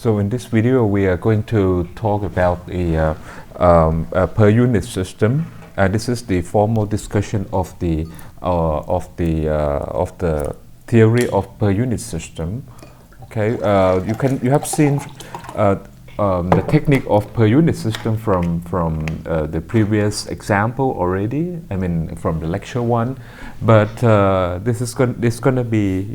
So in this video, we are going to talk about a per unit system. This is the formal discussion of the theory of per unit system. Okay, you have seen the technique of per unit system from the previous example already. I mean, from the lecture one, but this is going to be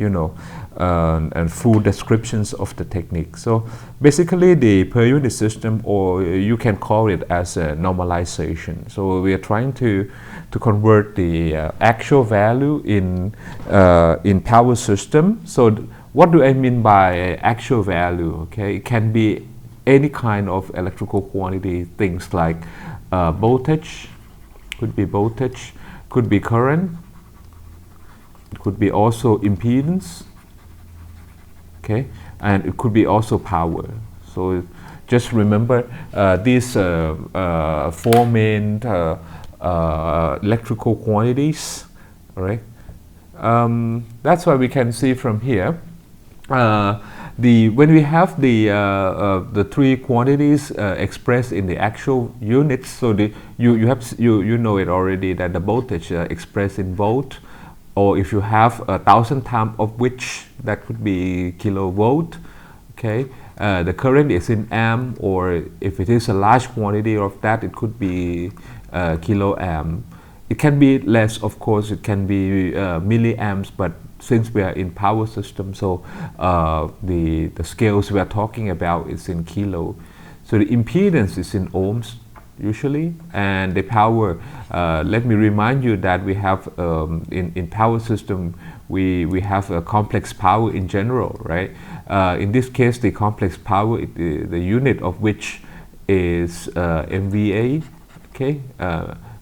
and full descriptions of the technique. So basically, the per unit system, or you can call it as a normalization. So we are trying to convert the actual value in power system. So what do I mean by actual value? Okay, it can be any kind of electrical quantity, things like voltage, could be current, it could be also impedance, okay, and it could be also power. So just remember these four main electrical quantities, all right? That's why we can see from here. When we have the three quantities expressed in the actual units, so you know it already that the voltage expressed in volt, or if you have 1,000 times of which, that could be kilovolt. Okay, the current is in amp, or if it is a large quantity of that, it could be kiloamp. It can be less, of course. It can be milliamps, but since we are in power system, so the scales we are talking about is in kilo. So the impedance is in ohms usually, and the power, let me remind you that we have in power system we have a complex power in general, right? In this case, the complex power, the unit of which is MVA, okay,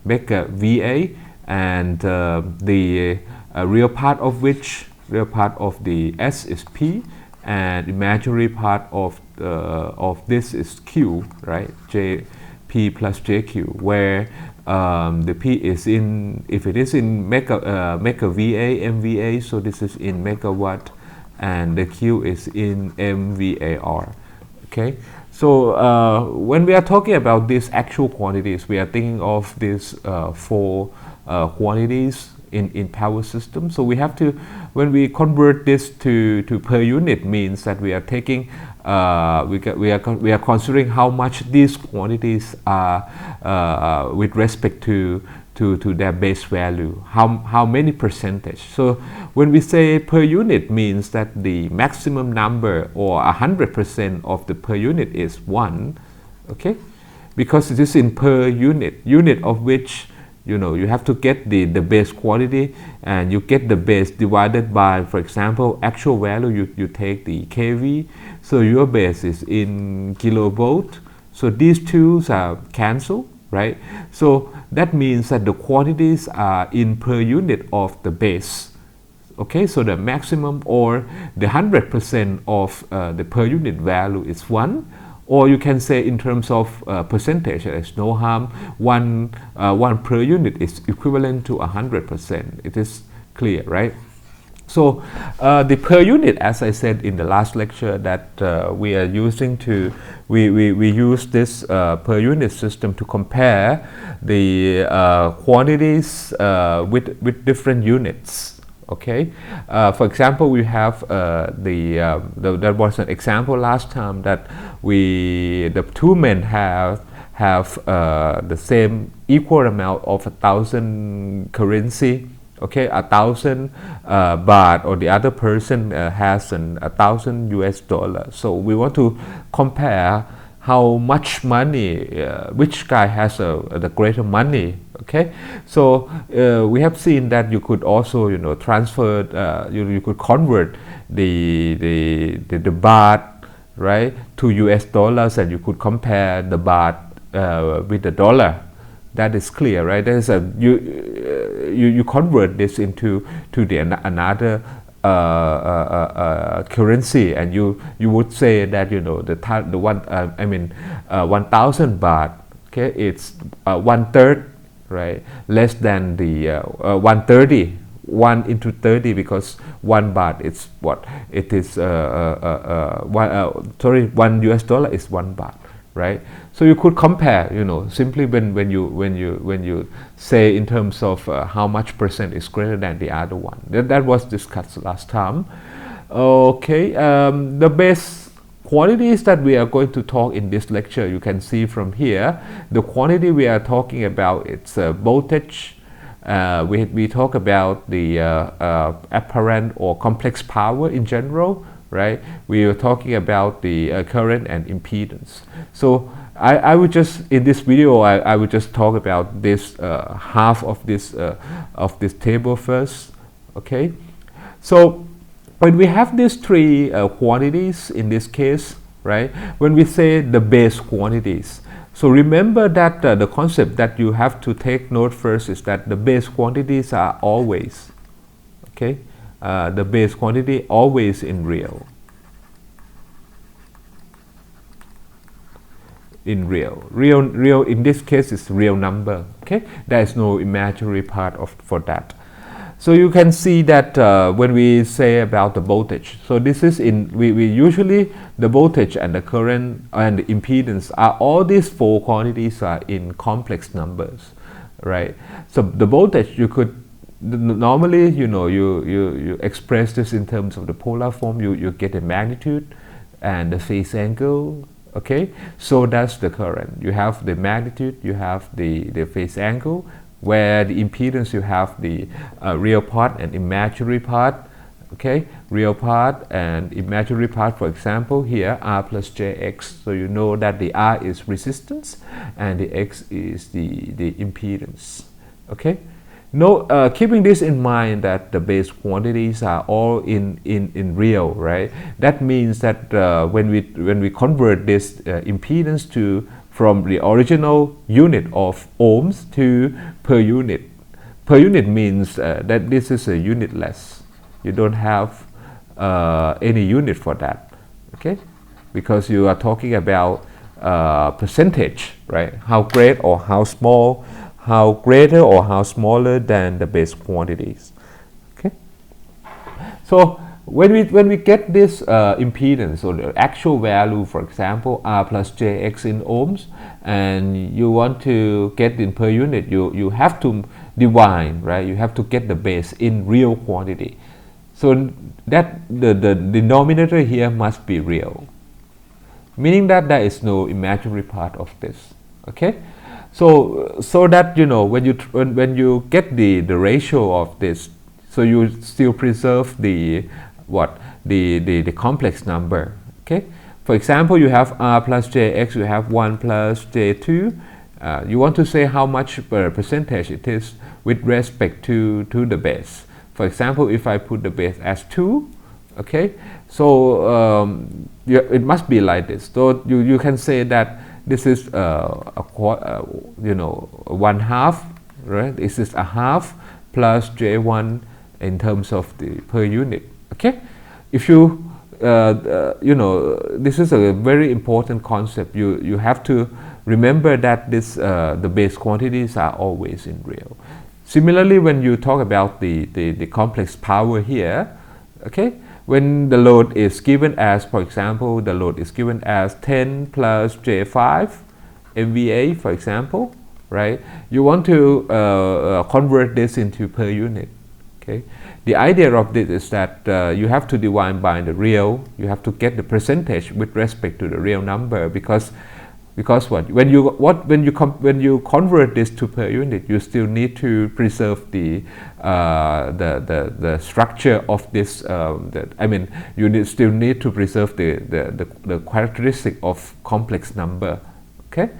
mega VA, and the real part of the S is P, and imaginary part of this is Q, right? P plus JQ, where the P is in, if it is in mega VA, MVA, so this is in megawatt, and the Q is in MVAR. Okay, so when we are talking about these actual quantities, we are thinking of these four quantities in power system. So we have to, when we convert this to per unit, means that we are taking we are considering how much these quantities are with respect to their base value, how many percentage. So when we say per unit, means that the maximum number, or 100% of the per unit, is 1, okay, because it is in per unit of which you have to get the base quantity, and you get the base divided by, for example, actual value, you take the kV, so your base is in kilovolt, so these two are cancelled, right? So that means that the quantities are in per unit of the base. Okay, so the maximum, or the 100% of the per unit value is 1. Or you can say in terms of percentage, there's no harm. One per unit is equivalent to 100%. It is clear, right? So the per unit, as I said in the last lecture, that we are using we use this per unit system to compare the quantities with different units. Okay, for example, we have there was an example last time that the two men have the same equal amount of 1,000 currency. Okay, 1,000 baht, or the other person has 1,000 US dollars. So we want to compare how much money, which guy has the greater money. Okay, so we have seen that you could also transfer, you could convert the baht, right, to US dollars, and you could compare the baht with the dollar. That is clear, right? There's you convert this into another currency, and you would say that the 1,000 baht, okay, it's 1/3, right, less than the 130 1 into 30 because 1 baht is what it is. $1 is 1 baht, right? So you could compare, simply when you say in terms of how much percent is greater than the other one. That was discussed last time. Okay, the base quantities that we are going to talk in this lecture, you can see from here, the quantity we are talking about, it's voltage. We talk about the apparent or complex power in general, right? We are talking about the current and impedance. So I would just, in this video, I would just talk about this half of this table first, okay? So when we have these three quantities in this case, right? When we say the base quantities, so remember that the concept that you have to take note first is that the base quantities are always, okay? The base quantity always in real. Real in this case is real number, okay? There is no imaginary part for that. So you can see that when we say about the voltage, so this is we usually the voltage and the current and the impedance are all these four quantities are in complex numbers, right? So the voltage you could normally, you express this in terms of the polar form. You get the magnitude and the phase angle. Okay, so that's the current. You have the magnitude, you have the phase angle, where the impedance you have the real part and imaginary part. Okay, real part and imaginary part, for example here R plus jx, so you know that the R is resistance and the x is the impedance. Okay, keeping this in mind that the base quantities are all in real, right? That means that when we convert this impedance from the original unit of ohms to per unit means that this is a unitless. You don't have any unit for that, okay? Because you are talking about percentage, right? How great or how small, how greater or how smaller than the base quantities, okay? So when we get this impedance or the actual value, for example R plus jx in ohms, and you want to get in per unit, you have to divide, right? You have to get the base in real quantity. So that the denominator here must be real, meaning that there is no imaginary part of this, okay? So that when you get the ratio of this, so you still preserve the complex number, okay? For example, you have R plus jx, you have 1 plus j2. You want to say how much percentage it is with respect to the base. For example, if I put the base as 2, okay, so it must be like this. So you can say that this is 1/2, right? This is a half plus j1 in terms of the per unit, okay? If you this is a very important concept. You have to remember that the base quantities are always in real. Similarly, when you talk about the complex power here, okay, when the load is given as, for example, the load is given as 10 plus j5 MVA, for example, right? You want to convert this into per unit, okay? The idea of this is that you have to divide by the real. You have to get the percentage with respect to the real number, because what when you convert this to per unit, you still need to preserve the structure of this. You still need to preserve the characteristic of complex number. Okay,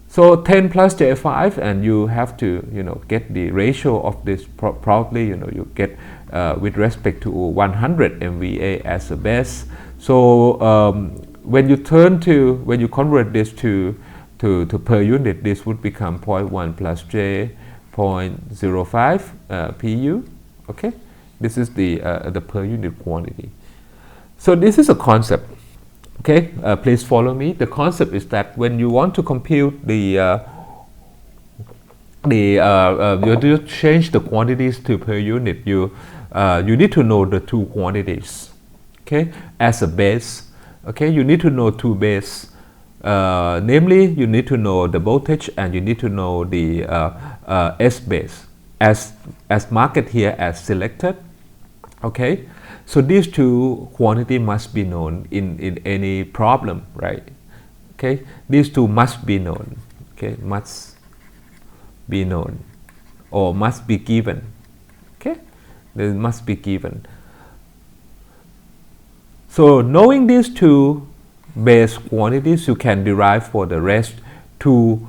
so 10 plus j5, and you have to get the ratio of this. Probably you get with respect to 100 MVA as a base. So when you convert this to per unit, this would become 0.1 plus j 0.05 pu. Okay, this is the per unit quantity. So this is a concept. Okay, please follow me. The concept is that when you want to compute the you change the quantities to per unit, you need to know the two quantities, okay, as a base. Okay, you need to know two base, namely you need to know the voltage and you need to know the S base as marked here as selected. Okay, so these two quantity must be known in any problem, right? Okay, these two must be known. Okay, must be known or must be given. Okay, they must be given. So knowing these two base quantities, you can derive for the rest two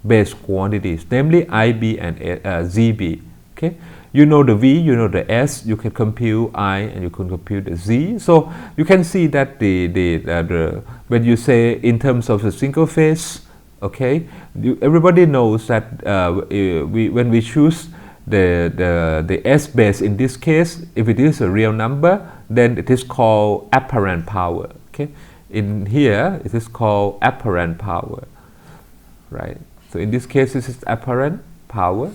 base quantities, namely IB and ZB. Okay, you know the V, you know the S, you can compute I and you can compute the Z. So you can see that the when you say in terms of the single phase, okay, everybody knows that when we choose the S base in this case, if it is a real number, then it is called apparent power. Okay, in here it is called apparent power, right? So in this case, this is apparent power,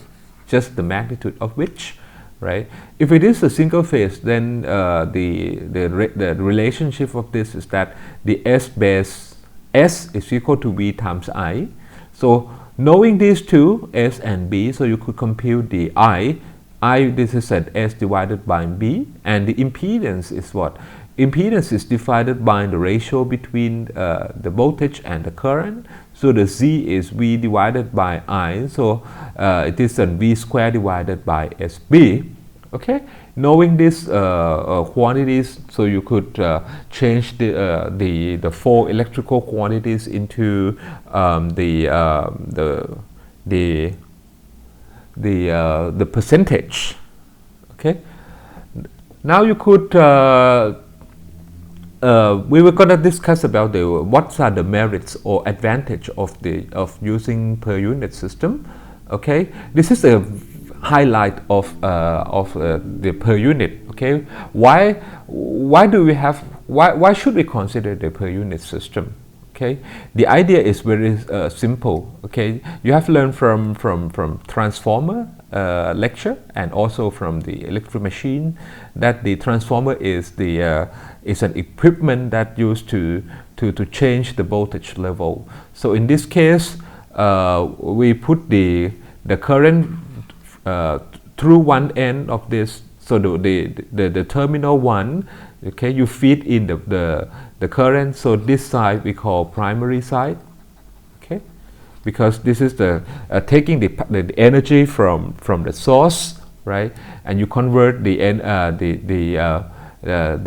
just the magnitude of which, right? If it is a single phase, then the relationship of this is that the S base S is equal to V times I. So knowing these two, S and B, so you could compute the I, this is at S divided by B, and the impedance is what? Impedance is divided by the ratio between the voltage and the current. So the Z is V divided by I, so it is a V square divided by SB. Okay, knowing these quantities, so you could change the four electrical quantities into the percentage. Okay, now you could we were going to discuss about what are the merits or advantage of using per unit system. Okay, this is a highlight of the per unit. Okay, why should we consider the per unit system? Okay, the idea is very simple. Okay, you have learned from transformer lecture and also from the electric machine that the transformer is an equipment that used to change the voltage level. So in this case, we put the current through one end of this. So the terminal 1, okay, you feed in the current. So this side we call primary side, okay, because this is the taking the energy from the source, right, and you convert the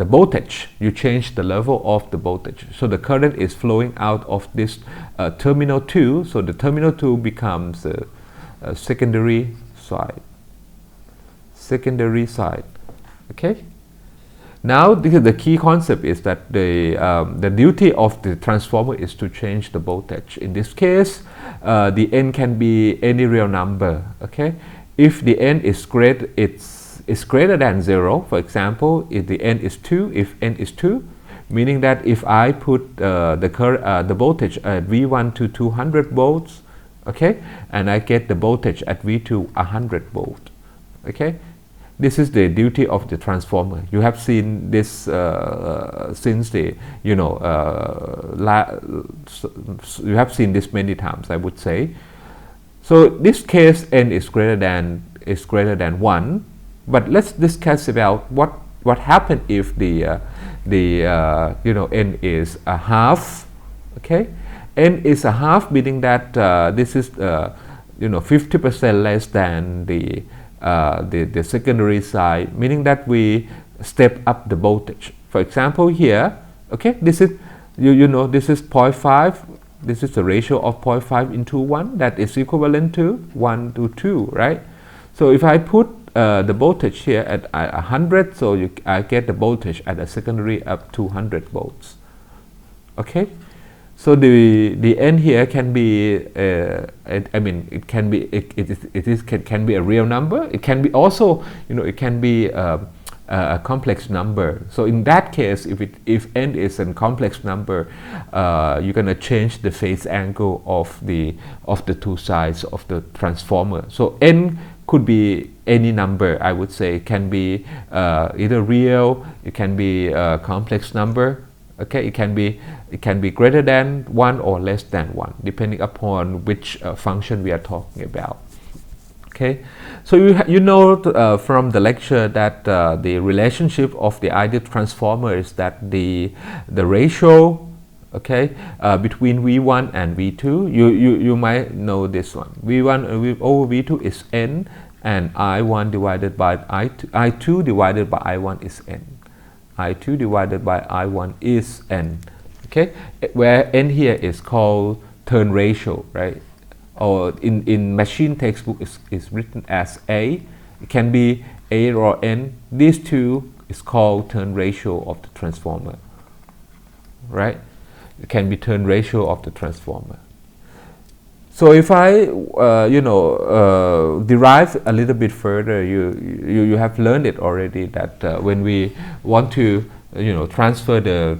voltage. You change the level of the voltage. So the current is flowing out of this terminal 2. So the terminal 2 becomes a secondary side. Okay. Now the key concept is that the duty of the transformer is to change the voltage. In this case, the n can be any real number. Okay, if the n is greater than 0, for example, if the n is 2, if n is 2, meaning that if I put the voltage at V1 to 200 volts, okay, and I get the voltage at V2 100 volt, okay. This is the duty of the transformer. You have seen this since you have seen this many times, I would say. So this case n is greater than 1, but let's discuss about what happened if the n is a half. Okay, n is a half, meaning that this is 50% less than the secondary side, meaning that we step up the voltage. For example, here, okay, this is this is 0.5. This is the ratio of 0.5 into 1, that is equivalent to 1 to 2, right? So if I put the voltage here at 100, so I get the voltage at a secondary up to 200 volts. Okay, so the n here can be it can be a real number. It can be also it can be a complex number. So in that case, if n is a complex number, you're gonna change the phase angle of the two sides of the transformer. So n could be any number. I would say it can be either real, it can be a complex number. Okay, it can be greater than 1 or less than 1, depending upon which function we are talking about. Okay, so you know from the lecture that the relationship of the ideal transformer is that the ratio, okay, between V1 and V2, you might know this one. V1 over V2 is n, and I1 divided by I2 divided by I1 is n. I2 divided by I1 is n. Okay, where n here is called turn ratio, right? Or in machine textbook is written as A. It can be A or n. These two is called turn ratio of the transformer, right? It can be turn ratio of the transformer. So if I derive a little bit further, you have learned it already that when we want to transfer the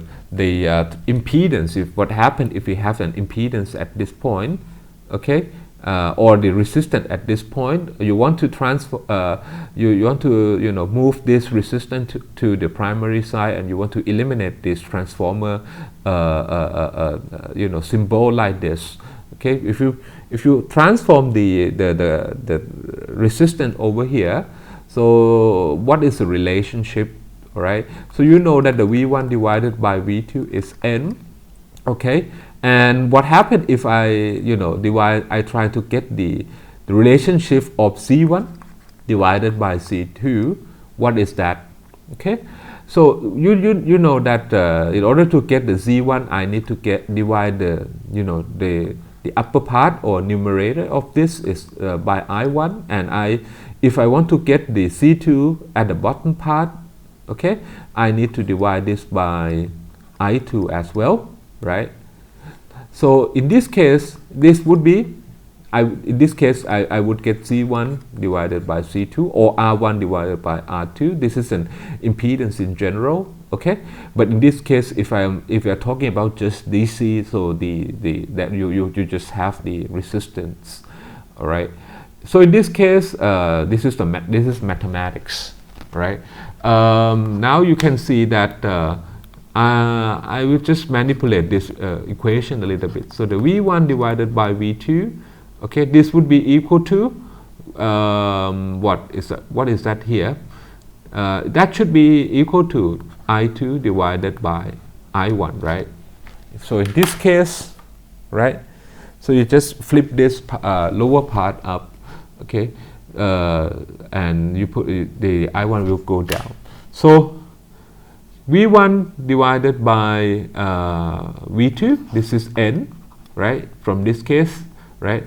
impedance, if what happened if we have an impedance at this point, okay, or the resistance at this point, you want to transfer, you want to move this resistance to the primary side, and you want to eliminate this transformer symbol like this. Okay, if you transform the resistance over here, so what is the relationship? All right, so you know that the V1 divided by V2 is n. Okay, and what happened if I I try to get the relationship of C1 divided by C2? What is that? Okay, so you know that in order to get the Z1, I need to divide the upper part or numerator of this is by I1, and if I want to get the C2 at the bottom part, okay, I need to divide this by I2 as well, right? So in this case, this would be I would get C1 divided by C2 or R1 divided by R2. This is an impedance in general, okay. But in this case, if you are talking about just DC, so that you just have the resistance, all right. So in this case, this is mathematics, right. Now you can see that I will just manipulate this equation a little bit. So the V1 divided by V2. Okay, this would be equal to what is that here? That should be equal to I2 divided by I1, right? So in this case, right? So you just flip this lower part up, okay, and you put the I1 will go down. So V1 divided by V2, this is n, right? From this case, right?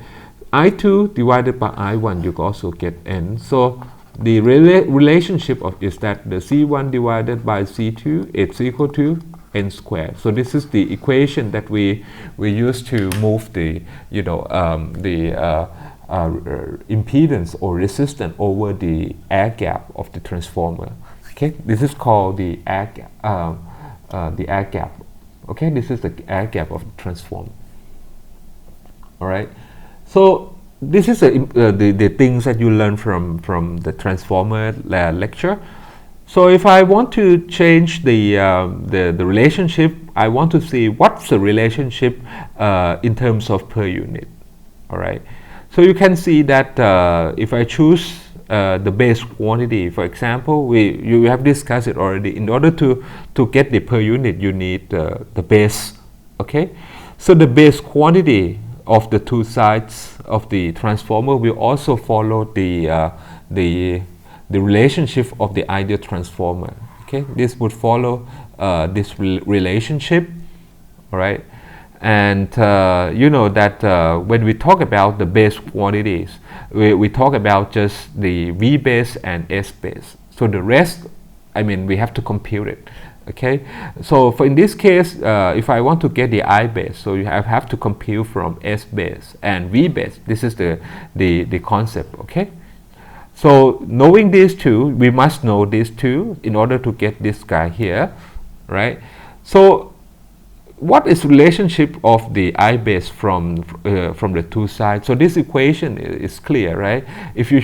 I2 divided by I1, you also get n. So the relationship is that the C1 divided by C2 is equal to n squared. So this is the equation that we use to move the impedance or resistance over the air gap of the transformer. Okay, this is called the air gap. Okay, this is the air gap of the transformer. All right. So this is the things that you learn from the transformer lecture. So if I want to change the relationship, I want to see what's the relationship in terms of per unit. All right. So you can see that if I choose the base quantity, for example, you have discussed it already. In order to get the per unit, you need the base. Okay. So the base quantity of the two sides of the transformer will also follow the relationship of the ideal transformer. Okay, this would follow this relationship. All right, and you know that when we talk about the base quantities, we talk about just the V base and S base. So the rest, I mean, we have to compute it. Okay, so for in this case, if I want to get the I base, so you have to compute from S base and V base. This is the concept. Okay, So knowing these two, we must know these two in order to get this guy here, right? So what is relationship of the I base from the two sides? So this equation is clear, right? If you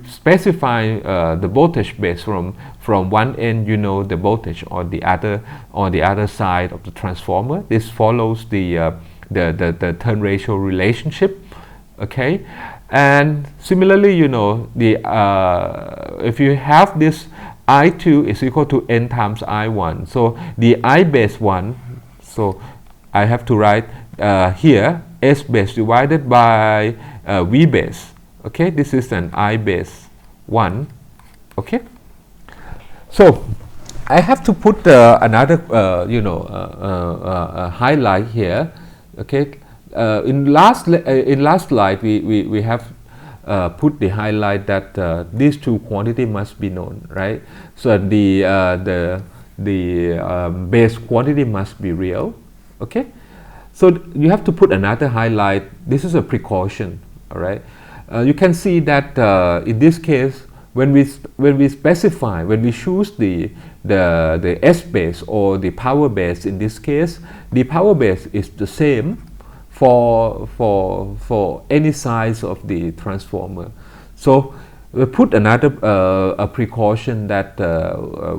specify the voltage base from one end, you know the voltage on the other side of the transformer. This follows the turn ratio relationship, okay? And similarly, you know, if you have this I2 is equal to n times I1, so the I base 1, so I have to write here S base divided by V base, okay? This is an I base 1, okay? So I have to put another highlight here, okay? In last slide we have put the highlight that these two quantity must be known, right? So the base quantity must be real, okay? So you have to put another highlight. This is a precaution, all right? You can see that in this case, when we choose the S base or the power base, in this case the power base is the same for any size of the transformer. So we put another a precaution that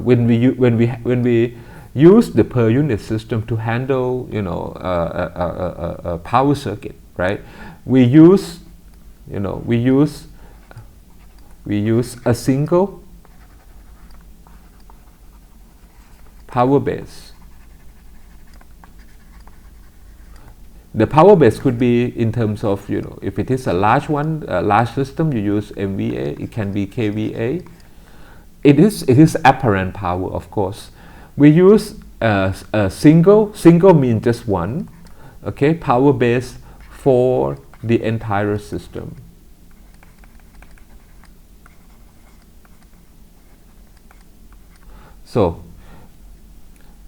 when we use the per unit system to handle, you know, a power circuit, right? We use a single power base. The power base could be in terms of, you know, if it is a large one, a large system, you use MVA, it can be kVA. It is apparent power, of course. We use a single means just one, okay, power base for the entire system. So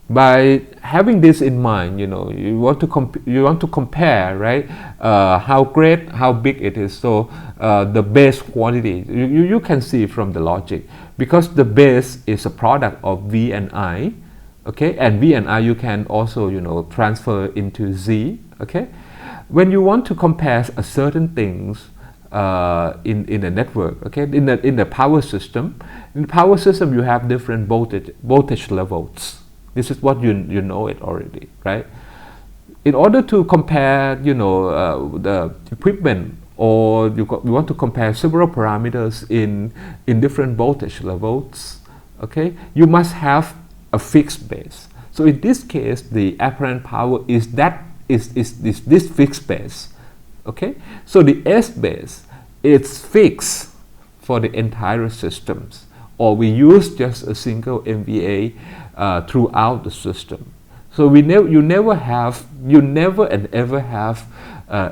by having this in mind, you know, you want to compare, right? How big it is. So the base quantity, you can see from the logic, because the base is a product of V and I, okay, and V and I you can also, you know, transfer into Z, okay. When you want to compare a certain things in a network, okay, in the power system, you have different voltage levels. This is what you know it already, right? In order to compare, you know, the equipment, or you want to compare several parameters in different voltage levels, okay, you must have a fixed base. So in this case, the apparent power is this fixed base, okay. So the S base is fixed for the entire systems, or we use just a single MVA throughout the system. So you never and ever have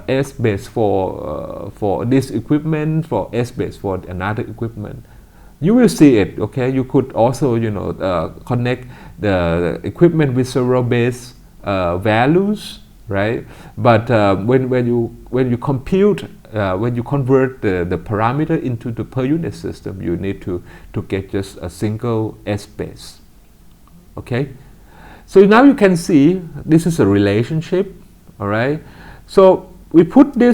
S base for this equipment, for S base for another equipment. You will see it, okay. You could also, you know, connect the equipment with several base values, right? But when you compute, when you convert the parameter into the per unit system, you need to get just a single S base. Okay, so now you can see this is a relationship, all right. So we put the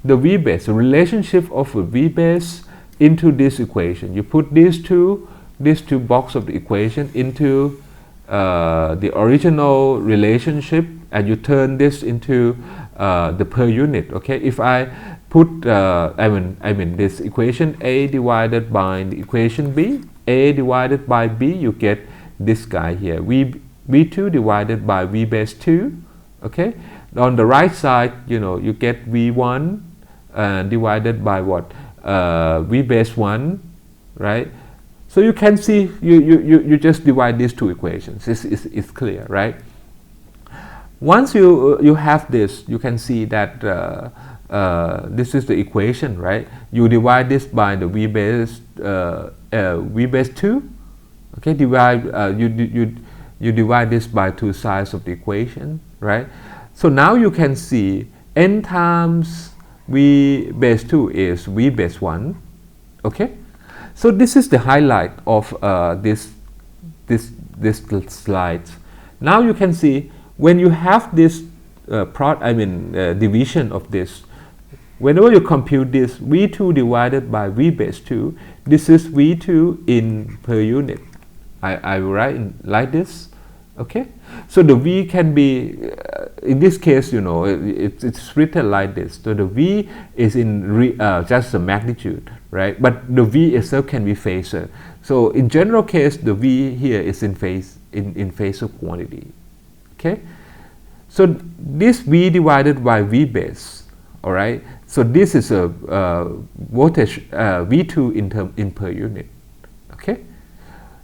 V base, the relationship of a V base, into this equation. You put these two boxes of the equation into the original relationship, and you turn this into the per unit. Okay, if I put I mean this equation A divided by the equation B, A divided by B, you get this guy here, V2 divided by V base 2, okay. On the right side, you know, you get V1 divided by what, V base 1, right? So you can see, you just divide these two equations. It's clear, right? Once you have this, you can see that this is the equation, right? You divide this by the V base 2. Okay, you divide this by two sides of the equation, right? So now you can see n times V base 2 is V base 1, Okay, so this is the highlight of this slide. Now you can see when you have this division of this. Whenever you compute this V2 divided by V base 2, this is V2 in per unit. I will write like this. Okay, so the V can be in this case, you know, it's written like this. So the V is in just the magnitude, right? But the V itself can be phasor. So in general case, the V here is in phase in phasor quantity. Okay, so this V divided by V base. All right. So this is a voltage V2 in per unit. Okay.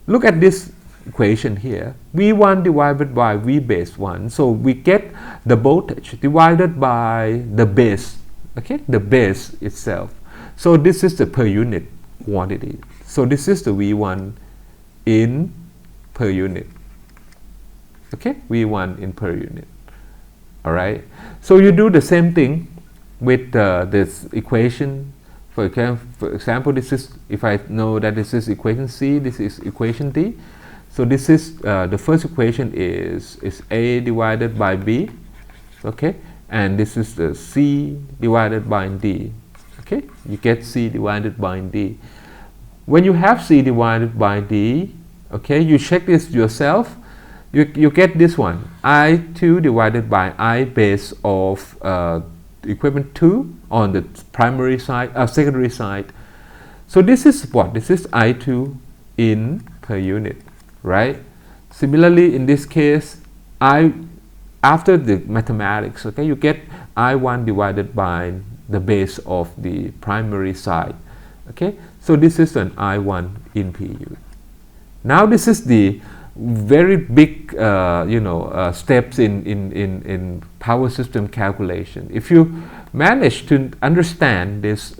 Look at this equation here. V1 divided by V base 1. So we get the voltage divided by the base. Okay. The base itself. So this is the per unit quantity. So this is the V1 in per unit. Okay. V1 in per unit. All right. So you do the same thing with this equation. For example, this is, if I know that this is equation C, this is equation D. So this is the first equation is A divided by B. Okay, and this is the C divided by D. Okay, you get C divided by D. When you have C divided by D, okay, you check this yourself. You get this one, I2 divided by I base of equipment 2 on the primary side, secondary side. So this is what? This is I2 in per unit, right? Similarly, in this case, after the mathematics, okay, you get I1 divided by the base of the primary side. Okay, so this is an I1 in PU. Now this is the very big steps in power system calculation. If you manage to understand this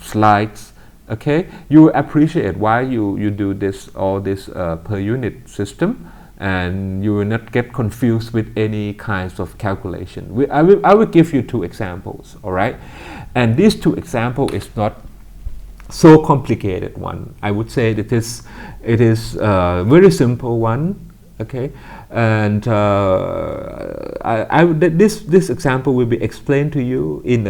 slides, okay, you appreciate why you do this per unit system, and you will not get confused with any kinds of calculation. I will give you two examples. All right, and these two examples is not so complicated one. I would say that it is a very simple one. Okay, and this example will be explained to you in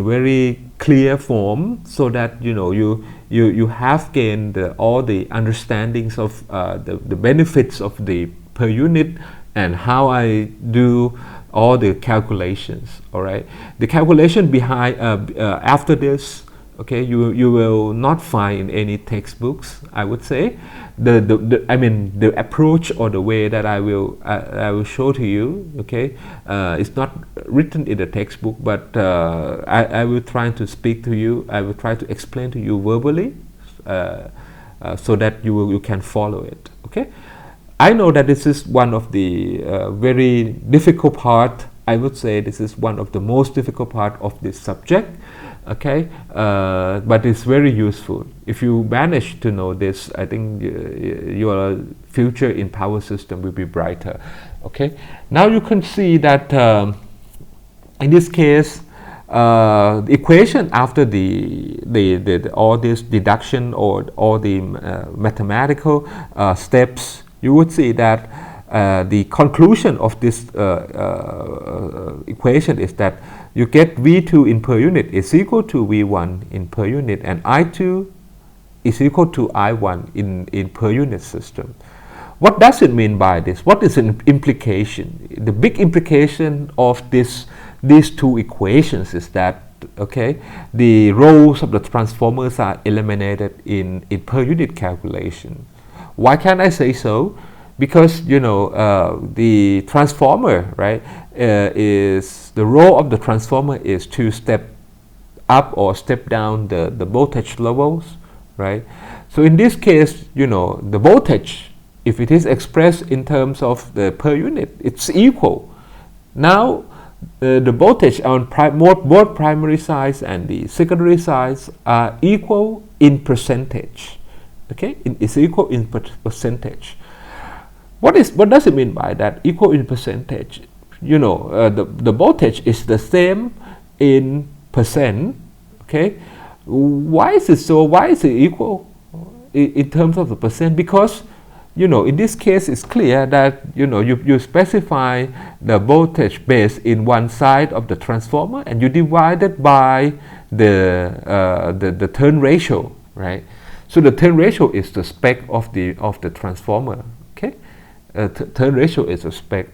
very clear form, so that you have gained all the understandings of the benefits of the per unit and how I do all the calculations. All right, the calculation behind after this, okay, you will not find in any textbooks. I would say the approach or the way that I will show to you, okay, it's not written in the textbook, but I will try to speak to you. I will try to explain to you verbally, so that you can follow it. Okay, I know that this is one of the very difficult part. I would say this is one of the most difficult part of this subject. Okay, but it's very useful. If you manage to know this, I think your future in power system will be brighter. Okay, now you can see that in this case, the equation after the all this deduction or all the mathematical steps, you would see that the conclusion of this equation is that you get V2 in per unit is equal to V1 in per unit, and I2 is equal to I1 in per unit system. What does it mean by this? What is an implication? The big implication of these two equations is that, okay, the roles of the transformers are eliminated in per unit calculation. Why can I say so? Because the transformer, right, is the role of the transformer is to step up or step down the voltage levels, right? So in this case, the voltage, if it is expressed in terms of the per unit, it's equal. Now the voltage on both primary sides and the secondary sides are equal in percentage. Okay, it's equal in percentage. What does it mean by that? Equal in percentage. The voltage is the same in percent. Okay, why is it so? Why is it equal in terms of the percent? Because in this case it's clear that you specify the voltage base in one side of the transformer and you divide it by the turn ratio, right? So the turn ratio is the spec of the transformer. Okay, turn ratio is a spec.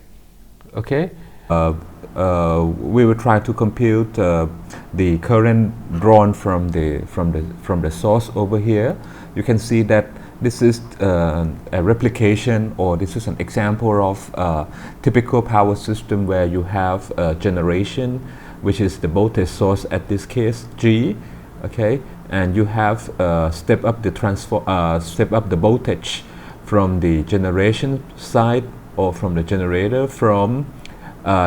Okay, we will try to compute the current drawn from the source over here. You can see that this is a replication, or this is an example of typical power system where you have generation, which is the voltage source at this case G, okay, and you have step up the voltage from the generation side or from the generator from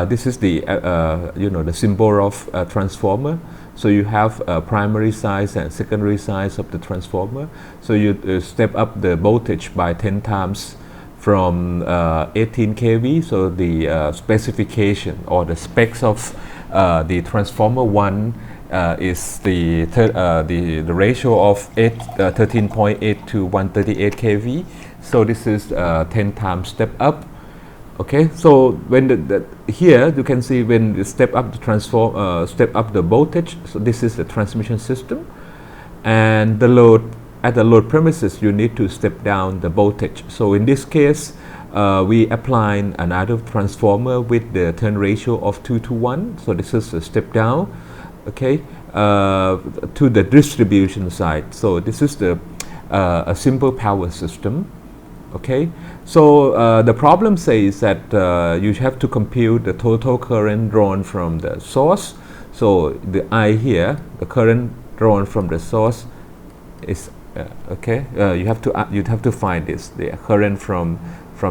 this is the the symbol of transformer. So you have primary size and secondary size of the transformer. So you step up the voltage by 10 times from 18 kV. So the specification or the specs of the transformer 1 is the ratio of 13.8 to 138 kV. So this is 10 times step up. Okay, so when here you can see when you step up the voltage. So this is the transmission system, and the load at the load premises you need to step down the voltage. So in this case, we apply another transformer with the turn ratio of 2 to 1. So this is a step down. Okay, to the distribution side. So this is the a simple power system. Okay, so the problem says that you have to compute the total current drawn from the source. So the I here, the current drawn from the source is okay. You have to find this, the current from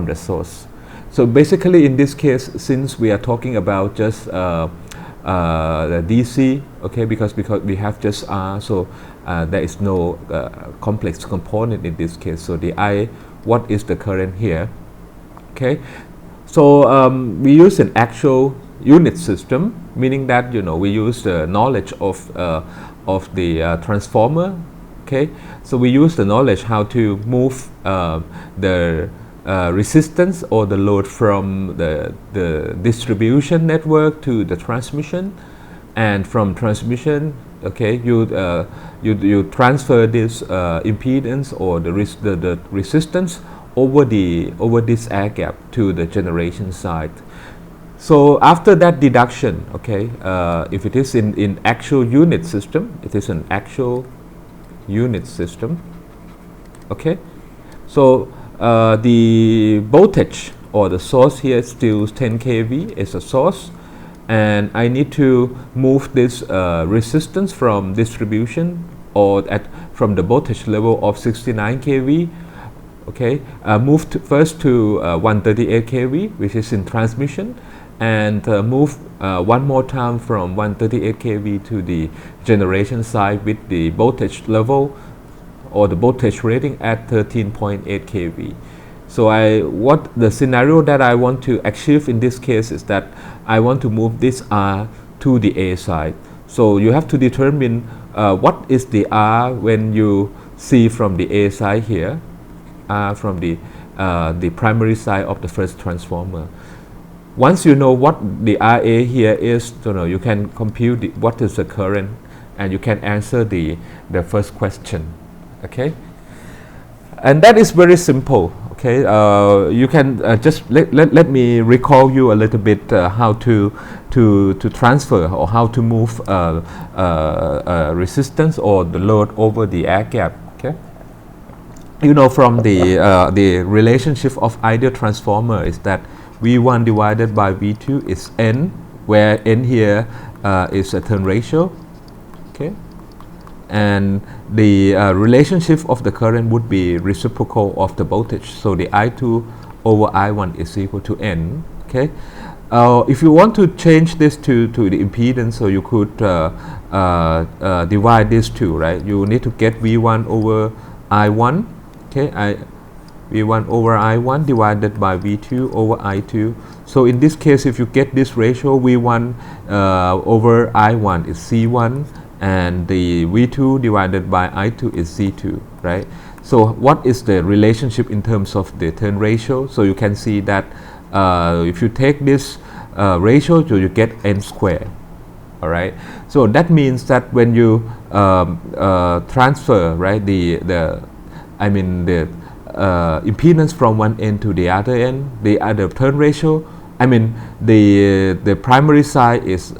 the source. So basically, in this case, since we are talking about just the DC, okay, because we have just R, so there is no complex component in this case. So the I, what is the current here? Okay, so we use an actual unit system, meaning that we use the knowledge of the transformer. Okay, so we use the knowledge how to move the resistance or the load from the distribution network to the transmission, and from transmission, okay, you transfer this impedance or the resistance over this air gap to the generation side. So after that deduction, okay, if it is in actual unit system, it is an actual unit system. Okay, so the voltage or the source here is still 10 kV is a source, and I need to move this resistance from distribution or from the voltage level of 69 kV. Okay, move first to 138 kV, which is in transmission, and move one more time from 138 kV to the generation side with the voltage level or the voltage rating at 13.8 kV. So what the scenario that I want to achieve in this case is that I want to move this R to the A side. So you have to determine what is the R when you see from the A side here, from the primary side of the first transformer. Once you know what the RA here is, you can compute what is the current, and you can answer the first question. Okay, and that is very simple. Okay, you can just let me recall you a little bit how to transfer or how to move resistance or the load over the air gap. Okay, from the relationship of ideal transformer is that V1 divided by V2 is N, where N here is a turn ratio. Okay, and the relationship of the current would be reciprocal of the voltage. So the I2 over I1 is equal to N. Okay, if you want to change this to the impedance, so you could divide these two, right? You need to get V1 over I1. Okay, V1 over I1 divided by V2 over I2. So in this case, if you get this ratio, V1 over I1 is C1, and the V2 divided by I2 is Z2, right? So what is the relationship in terms of the turn ratio? So you can see that if you take this ratio, so you get n squared. All right. So that means that when you transfer, right, the impedance from one end to the other end, the other turn ratio, the primary side is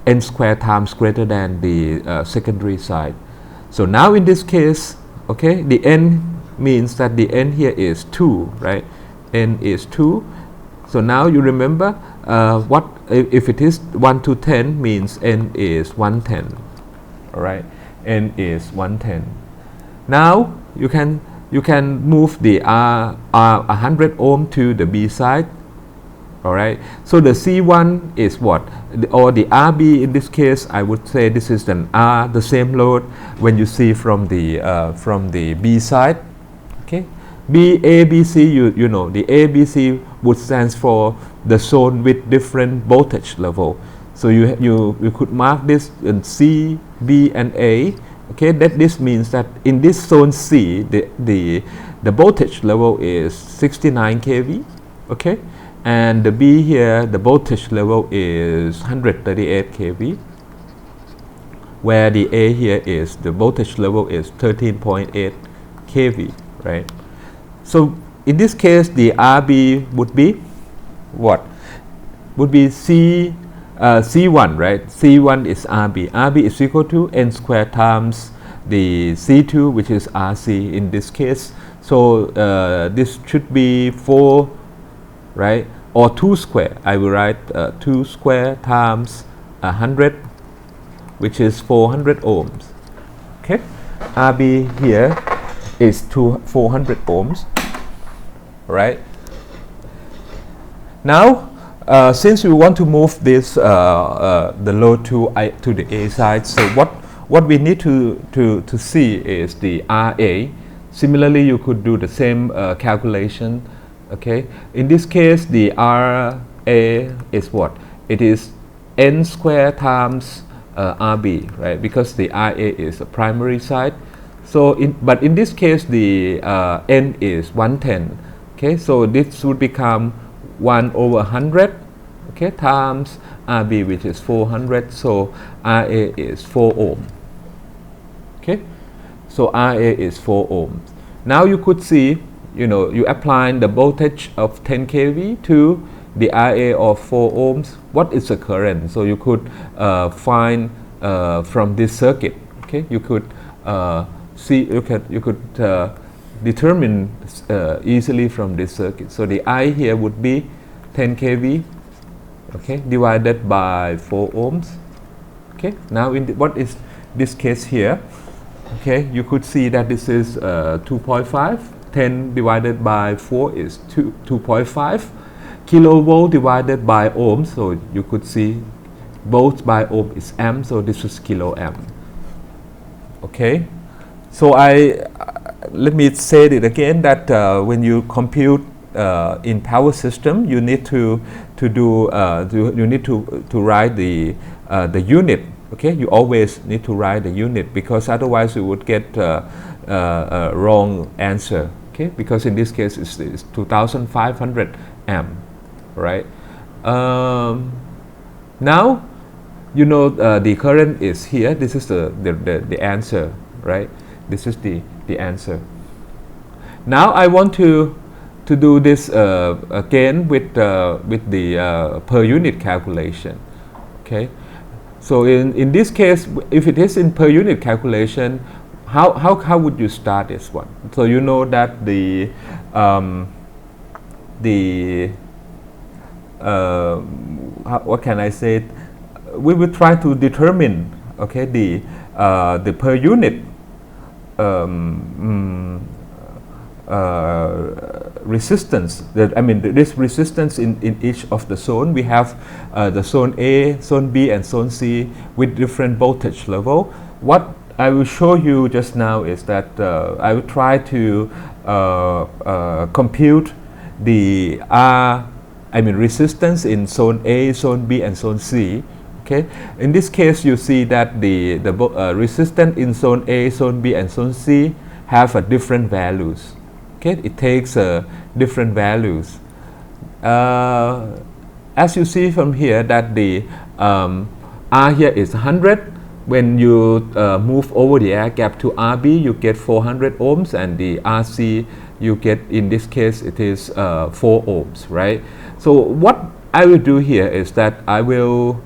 n squared times greater than the secondary side. So now in this case, okay, the n means that the n here is 2, right? N is 2. So now you remember what if it is 1 to 10 means n is 110. All right, n is 110. Now you can move the R 100 ohm to the B side. All right, so the C1 is what, or the RB in this case, I would say this is an R, the same load when you see from the B side. Okay, A, B, C, you know the A, B, C would stands for the zone with different voltage level. So you could mark this in C, B, and A. Okay, that this means that in this zone C, the voltage level is 69 kV. Okay, and the B here, the voltage level is 138 kV, where the A here is the voltage level is 13.8 kV, right? So in this case, the RB would be what? Would be C1, right? C1 is RB. RB is equal to n squared times the C2, which is RC in this case. So this should be 4, right? Or 2 square. I will write 2 square times 100, which is 400 ohms. Okay, RB here is 400 ohms. Right. Now, since we want to move this the load to the A side, so what we need to see is the RA. Similarly, you could do the same calculation. Okay. In this case, the RA is what? It is n squared times RB, right? Because the RA is a primary side. So, but in this case, the n is 110. Okay, so this would become 1 over 100, okay, times RB, which is 400. So RA is 4 ohm. Okay, so RA is 4 ohms. Now you could see, you apply the voltage of 10 kV to the RA of 4 ohms. What is the current? So you could find from this circuit. Okay, you could see, you could determine easily from this circuit. So the I here would be 10 kV, okay, divided by 4 ohms. Okay, now what is this case here? Okay, you could see that this is 2.5. 10 divided by 4 is 2.5 kilovolt divided by ohm. So you could see volts by ohm is amp. So this is kilo amp. Okay, so let me say it again that when you compute in power system, you need to write the unit. Okay, you always need to write the unit, because otherwise you would get a wrong answer. Okay, because in this case it's 2500 amp, right? Now the current is here. This is the answer, right? This is the answer. Now I want to do this again with the per unit calculation. Okay, so in this case, if it is in per unit calculation, how would you start this one? So you know that what can I say? We will try to determine, okay, the per unit resistance. This resistance in each of the zone. We have the zone A, zone B, and zone C with different voltage level. What I will show you just now is that I will try to compute the resistance in zone A, zone B, and zone C. Okay, in this case you see that the resistance in zone A, zone B and zone C have different values. Okay, it takes different values. As you see from here that the R here is 100. When you move over the air gap to RB, you get 400 ohms, and the RC you get, in this case it is 4 ohms, right? So what I will do here is that I will,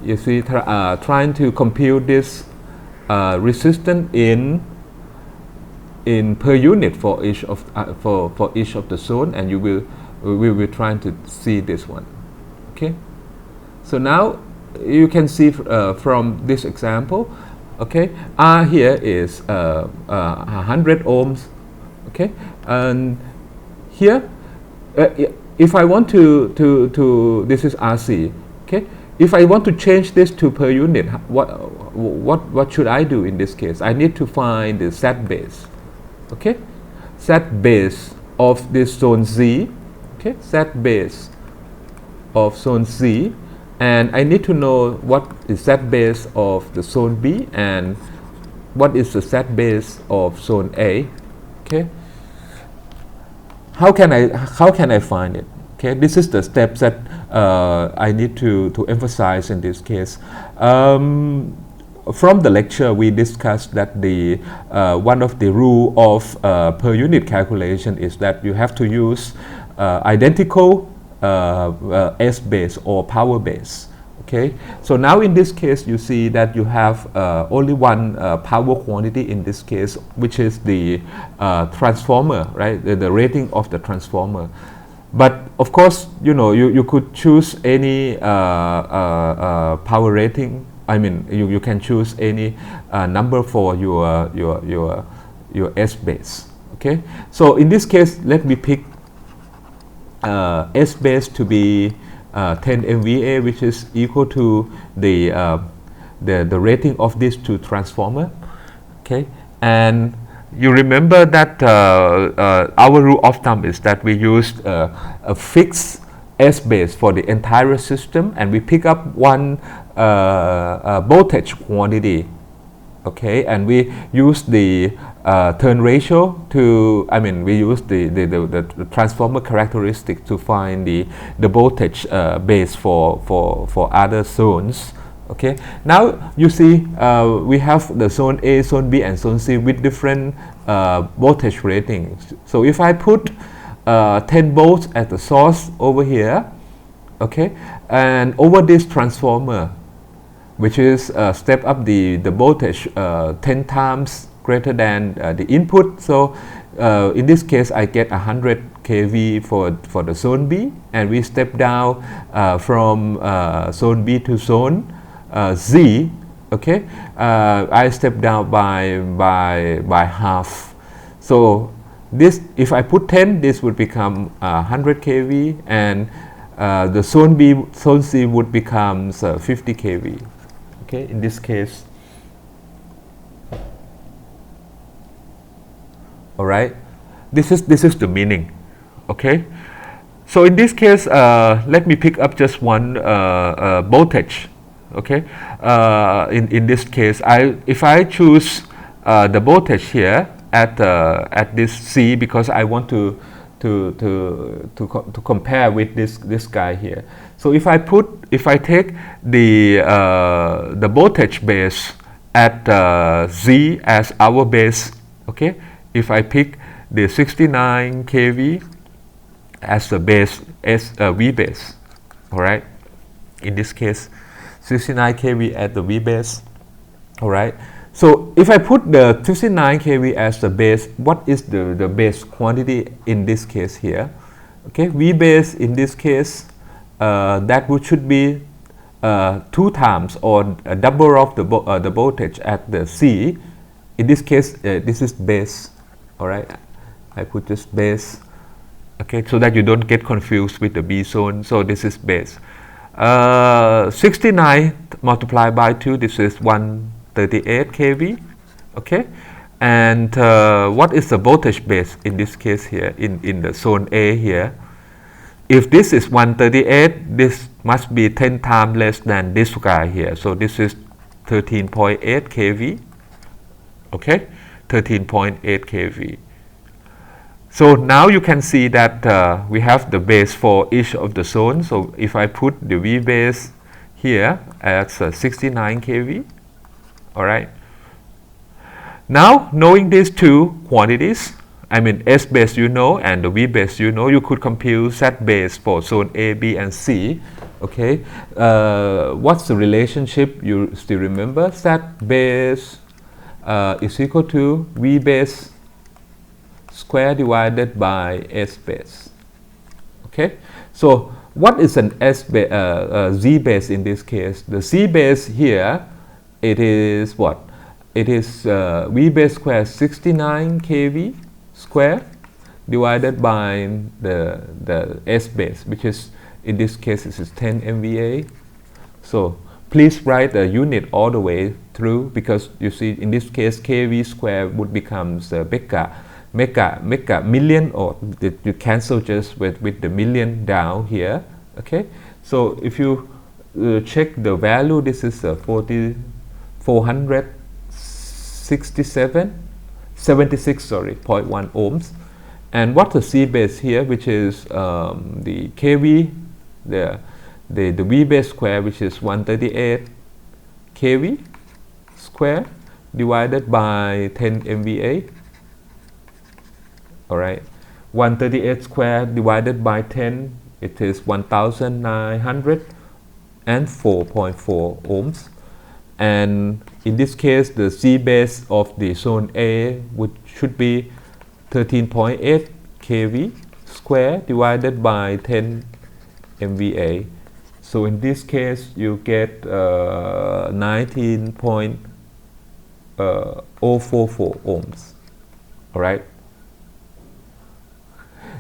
you see, trying to compute this resistance in per unit for each of for each of the zone, and we will trying to see this one. Okay, so now you can see from this example, okay, R here is 100 ohms, okay, and here if I want to this is RC, okay, if I want to change this to per unit, what should I do in this case? I need to find the set base, okay, set base of this zone Z, okay, set base of zone Z, and I need to know what is set base of the zone B and what is the set base of zone A. Okay, how can I find it? Okay, this is the steps that I need to emphasize in this case. From the lecture we discussed that the one of the rule of per unit calculation is that you have to use identical S base or power base. Okay, so now in this case you see that you have only one power quantity in this case, which is the transformer, right? The rating of the transformer. But of course, you know, you could choose any power rating. I mean, you can choose any number for your S base. Okay, so in this case, let me pick S base to be 10 MVA, which is equal to the rating of these two transformer. Okay, and you remember that our rule of thumb is that we used a fixed S base for the entire system, and we pick up one voltage quantity. Okay, and we use the turn ratio to, I mean, we use the transformer characteristic to find the voltage base for other zones. Okay, now you see we have the zone A, zone B and zone C with different voltage ratings. So if I put 10 volts at the source over here, okay, and over this transformer, which is step up the voltage 10 times greater than the input. So in this case I get 100 kV for the zone B, and we step down from zone B to zone Z. Okay, I step down by half. So this, if I put 10, this would become 100 kV, and the zone B, zone C would become 50 kV. Okay, in this case. All right, this is the meaning. Okay, so in this case, let me pick up just one voltage. Okay, in this case, if I choose the voltage here at this C, because I want to compare with this guy here. So if I take the voltage base at Z as our base, okay, if I pick the 69 kV as the base, as V base, all right, in this case 69 kV at the V base, all right. So if I put the 69 kV as the base, what is the base quantity in this case here? Okay, V base in this case, that should be 2 times or a double of the voltage at the C. In this case, this is base. All right, I put this base. Okay, so that you don't get confused with the B zone. So this is base. 69 multiplied by 2. This is 138 kV. Okay, and what is the voltage base in this case here in the zone A here? If this is 138, this must be 10 times less than this guy here. So this is 13.8 kV. Okay, 13.8 kV. So now you can see that we have the base for each of the zones. So if I put the V base here at 69 kV, all right. Now knowing these two quantities, I mean S base you know and the V base you know, you could compute Z base for zone A, B and C. Okay, what's the relationship? You still remember? Z base is equal to V base square divided by S base. Okay, so what is an Z base in this case? The Z base here, it is what? It is V base square 69 kV square divided by the S base, which is in this case this is 10 MVA. So please write the unit all the way through, because you see in this case kV square would become mega million, or you cancel just with the million down here. Okay, so if you check the value, this is 0.1 ohms. And what's the C base here, which is the kV, the V base square, which is 138 kV square divided by 10 MVA. All right, 138 square divided by 10, it is 1904.4 ohms. And in this case, the C base of the zone A should be 13.8 kV square divided by 10 MVA. So in this case, you get 19.044 ohms. All right.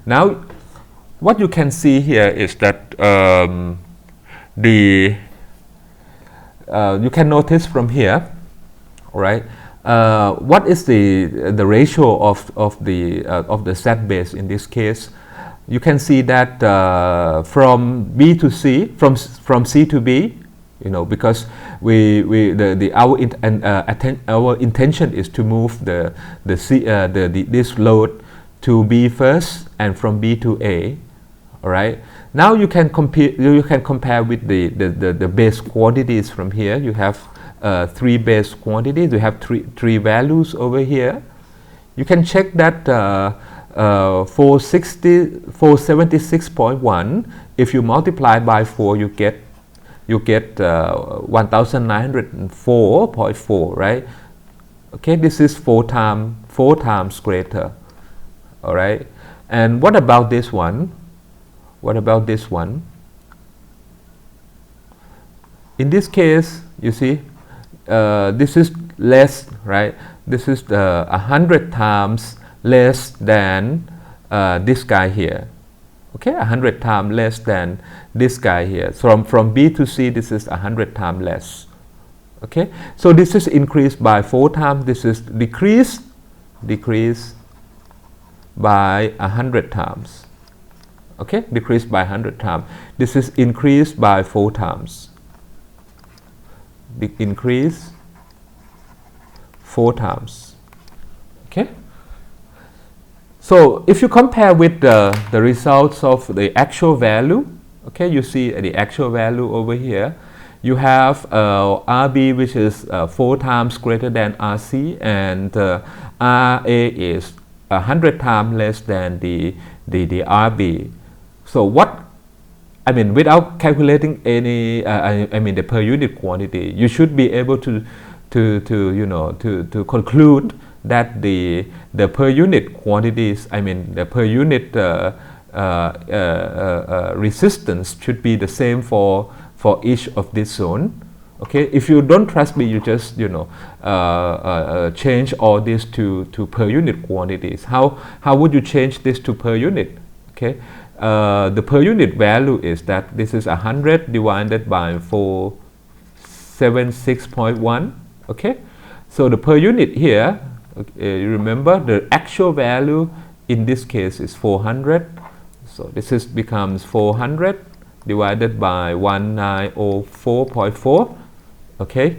Now, what you can see here is that you can notice from here, all right, what is the ratio of the Z base in this case? You can see that from B to C, from C to B, you know, because our intention is to move this load to B first and from B to A. All right. Now you can compare with the base quantities from here. You have three base quantities. You have three values over here. You can check that 476.1. If you multiply by 4, you get 1904.4, right? Okay, this is four times greater. All right. And what about this one? What about this one? In this case, you see, this is less, right? This is 100 times less than this guy here. Okay, 100 times less than this guy here. So from B to C, this is 100 times less. Okay, so this is increased by 4 times. This is decreased by 100 times. Okay, decreased by 100 times. This is increased by 4 times. Increase 4 times. Okay. So if you compare with the results of the actual value, okay, you see the actual value over here. You have RB, which is 4 times greater than RC, and RA is 100 times less than the RB. So what, I mean, without calculating any, I mean the per unit quantity, you should be able to conclude that the per unit quantities, I mean the per unit resistance should be the same for each of this zone. Okay, if you don't trust me, you just change all this to per unit quantities. How would you change this to per unit? Okay, the per unit value is that this is 100 divided by 476.1. Okay, so the per unit here, you remember the actual value in this case is 400. So this becomes 400 divided by 1904.4. Okay,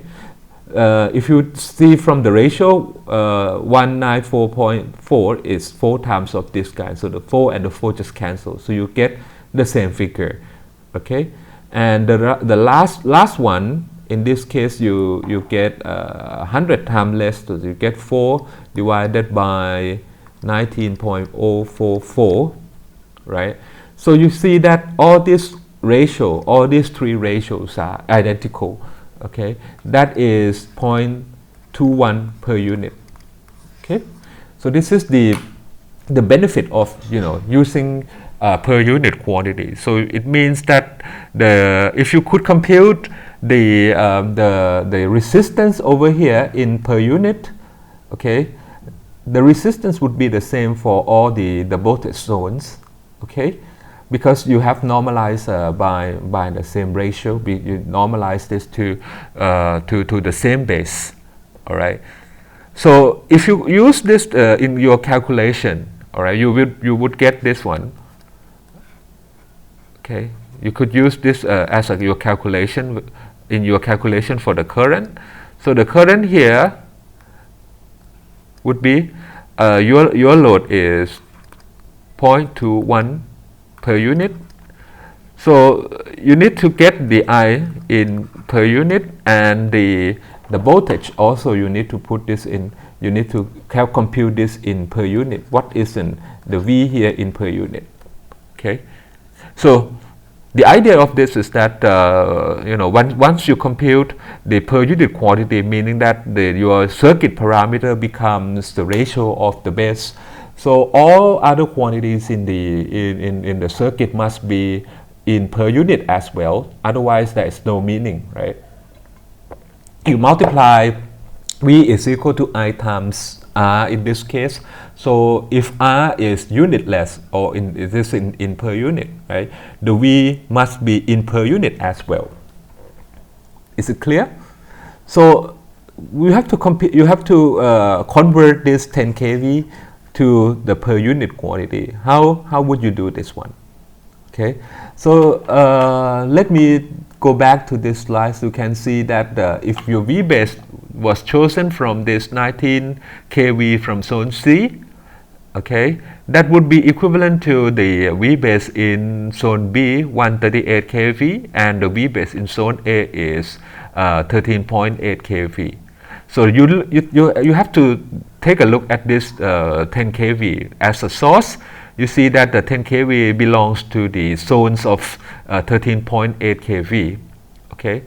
if you see from the ratio, 194.4 is 4 times of this guy, so the 4 and the 4 just cancel, so you get the same figure. Okay, and the last one, in this case you get 100 times less, so you get 4 divided by 19.044, right? So you see that all these three ratios are identical. Okay, that is 0.21 per unit. Okay, so this is the benefit of using per unit quantity. So it means that if you could compute the resistance over here in per unit, okay, the resistance would be the same for all the voltage zones. Okay, because you have normalized by the same ratio, you normalize this to the same base. All right. So if you use this in your calculation, all right, you would get this one. Okay, you could use this as your calculation for the current. So the current here would be your load is 0.21 per unit. So you need to get the I in per unit, and the voltage also you need to put this in. You need to compute this in per unit. What is in the V here in per unit? Okay. So the idea of this is that once you compute the per unit quantity, meaning that your circuit parameter becomes the ratio of the base. So all other quantities in the circuit must be in per unit as well. Otherwise, there is no meaning, right? You multiply V is equal to I times R in this case. So if R is unitless, or it is in per unit, right? The V must be in per unit as well. Is it clear? So you have to convert this 10 kV to the per unit quantity. How would you do this one? Okay, so let me go back to this slide, so you can see that if your V base was chosen from this 19 kV from zone C, okay, that would be equivalent to the V base in zone B, 138 kV, and the V base in zone A is 13.8 kV. So you have to take a look at this 10 kV as a source. You see that the 10 kV belongs to the zones of 13.8 kV. Okay,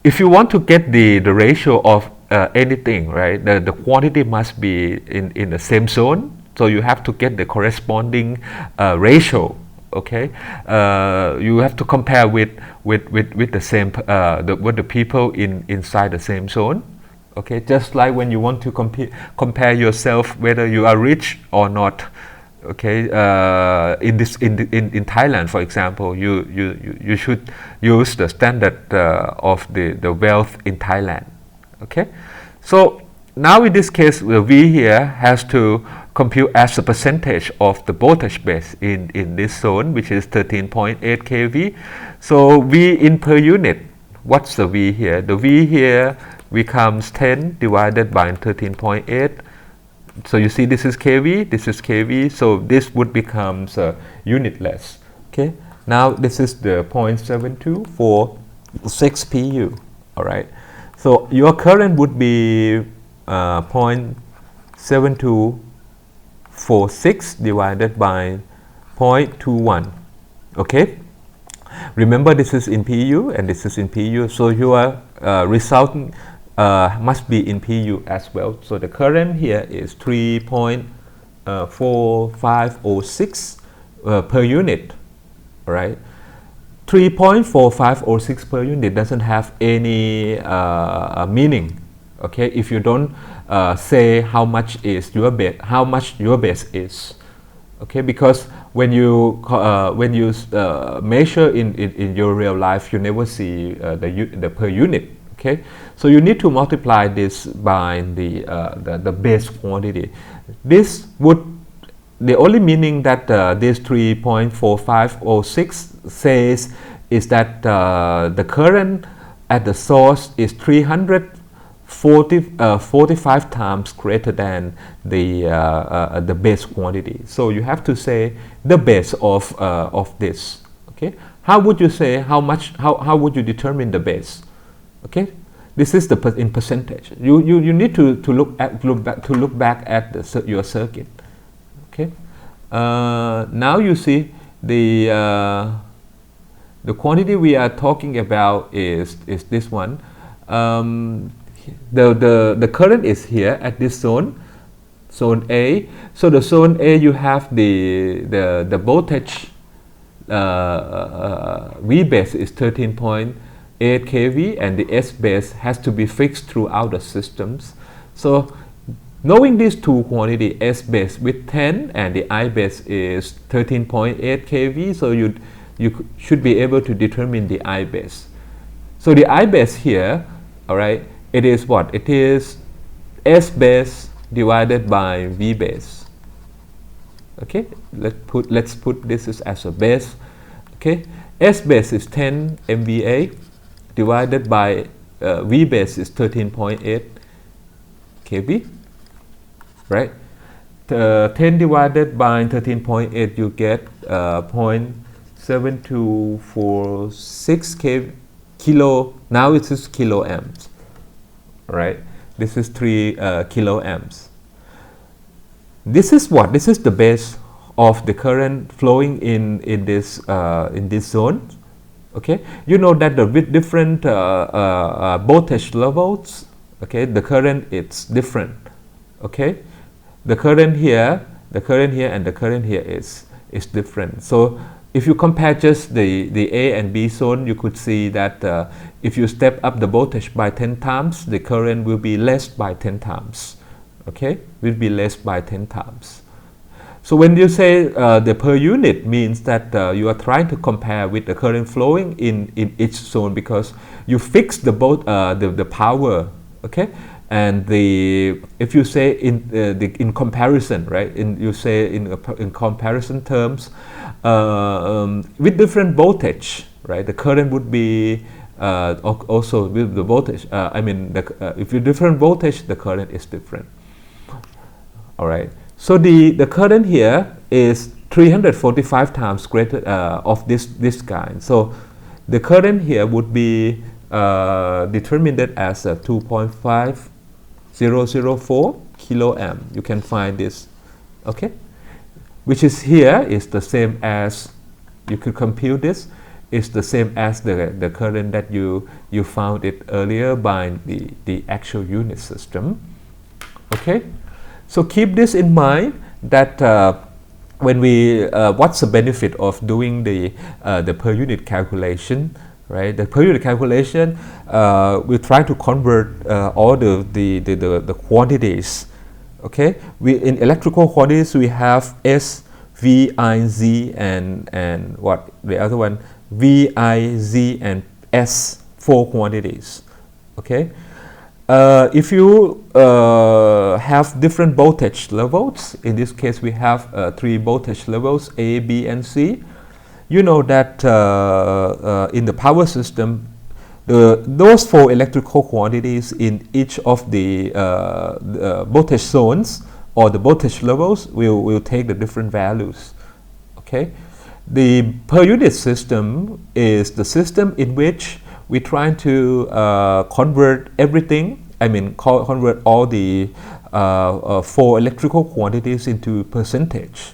if you want to get the ratio of anything, right, the quantity must be in the same zone. So you have to get the corresponding ratio. Okay, you have to compare with the same with the people inside the same zone. Okay, just like when you want to compare yourself whether you are rich or not. Okay, in Thailand, for example, you should use the standard of the wealth in Thailand. Okay, so now in this case, the V here has to compute as a percentage of the voltage base in this zone, which is 13.8 kV. So V in per unit, what's the V here? The V here becomes 10 divided by 13.8. So you see this is kV, this is kV, so this would become unitless. Okay, now this is the 0.7246 pu. All right, so your current would be 0.7246 divided by 0.21. Okay, remember this is in pu and this is in pu, so your result must be in pu as well. So the current here is 3.4506 per unit. All right, 3.4506 per unit doesn't have any meaning. Okay, if you don't say how much your base is. Okay, because when you measure in your real life, you never see the per unit. Okay, so you need to multiply this by the base quantity. This would the only meaning that this 3.4506 says is that the current at the source is 345 times greater than the base quantity. So you have to say the base of this. Okay, how would you say how much? How would you determine the base? Okay, this is the in percentage. You need to look back at your circuit. Okay, now you see the quantity we are talking about is this one. The current is here at this zone A. So the zone A, you have the voltage V base is 13.8 kV, and the S base has to be fixed throughout the systems. So knowing these two quantity, S base with 10 and the I base is 13.8 kV, so you should be able to determine the I base. So the I base here, all right, it is what? It is S base divided by V base. Okay, let's put this as a base. Okay, S base is 10 MVA divided by V base is 13.8 kV, right? 10 divided by 13.8, you get 0.7246 kilo. Now it is kilo amps, right? This is 3 kilo amps. This is what? This is the base of the current flowing in this zone. Okay, you know that with different voltage levels, okay, the current it's different. Okay, the current here, and the current here is different. So if you compare just the A and B zone, you could see that if you step up the voltage by 10 times, the current will be less by 10 times. Okay, will be less by 10 times. So when you say the per unit, means that you are trying to compare with the current flowing in each zone, because you fix the power. Okay, and if you say in comparison, right? You say in comparison terms, with different voltage, right? The current would be also with the voltage. If you different voltage, the current is different. All right. So the current here is 345 times greater of this kind. So the current here would be determined as 2.5004 kilo amp. You can find this, okay, which is here is the same as, you could compute this, is the same as the current that you found it earlier by the actual unit system. Okay. So keep this in mind, that when what's the benefit of doing the per unit calculation, right? The per unit calculation, we try to convert all the quantities. Okay, in electrical quantities we have S, V, I, Z, and what the other one, V, I, Z, and S, 4 quantities. Okay. If you have different voltage levels, in this case we have 3 voltage levels, A, B, and C. You know that in the power system, those 4 electrical quantities in each of the voltage zones or the voltage levels will take the different values. Okay, the per unit system is the system in which we try to convert everything. Convert all the 4 electrical quantities into percentage.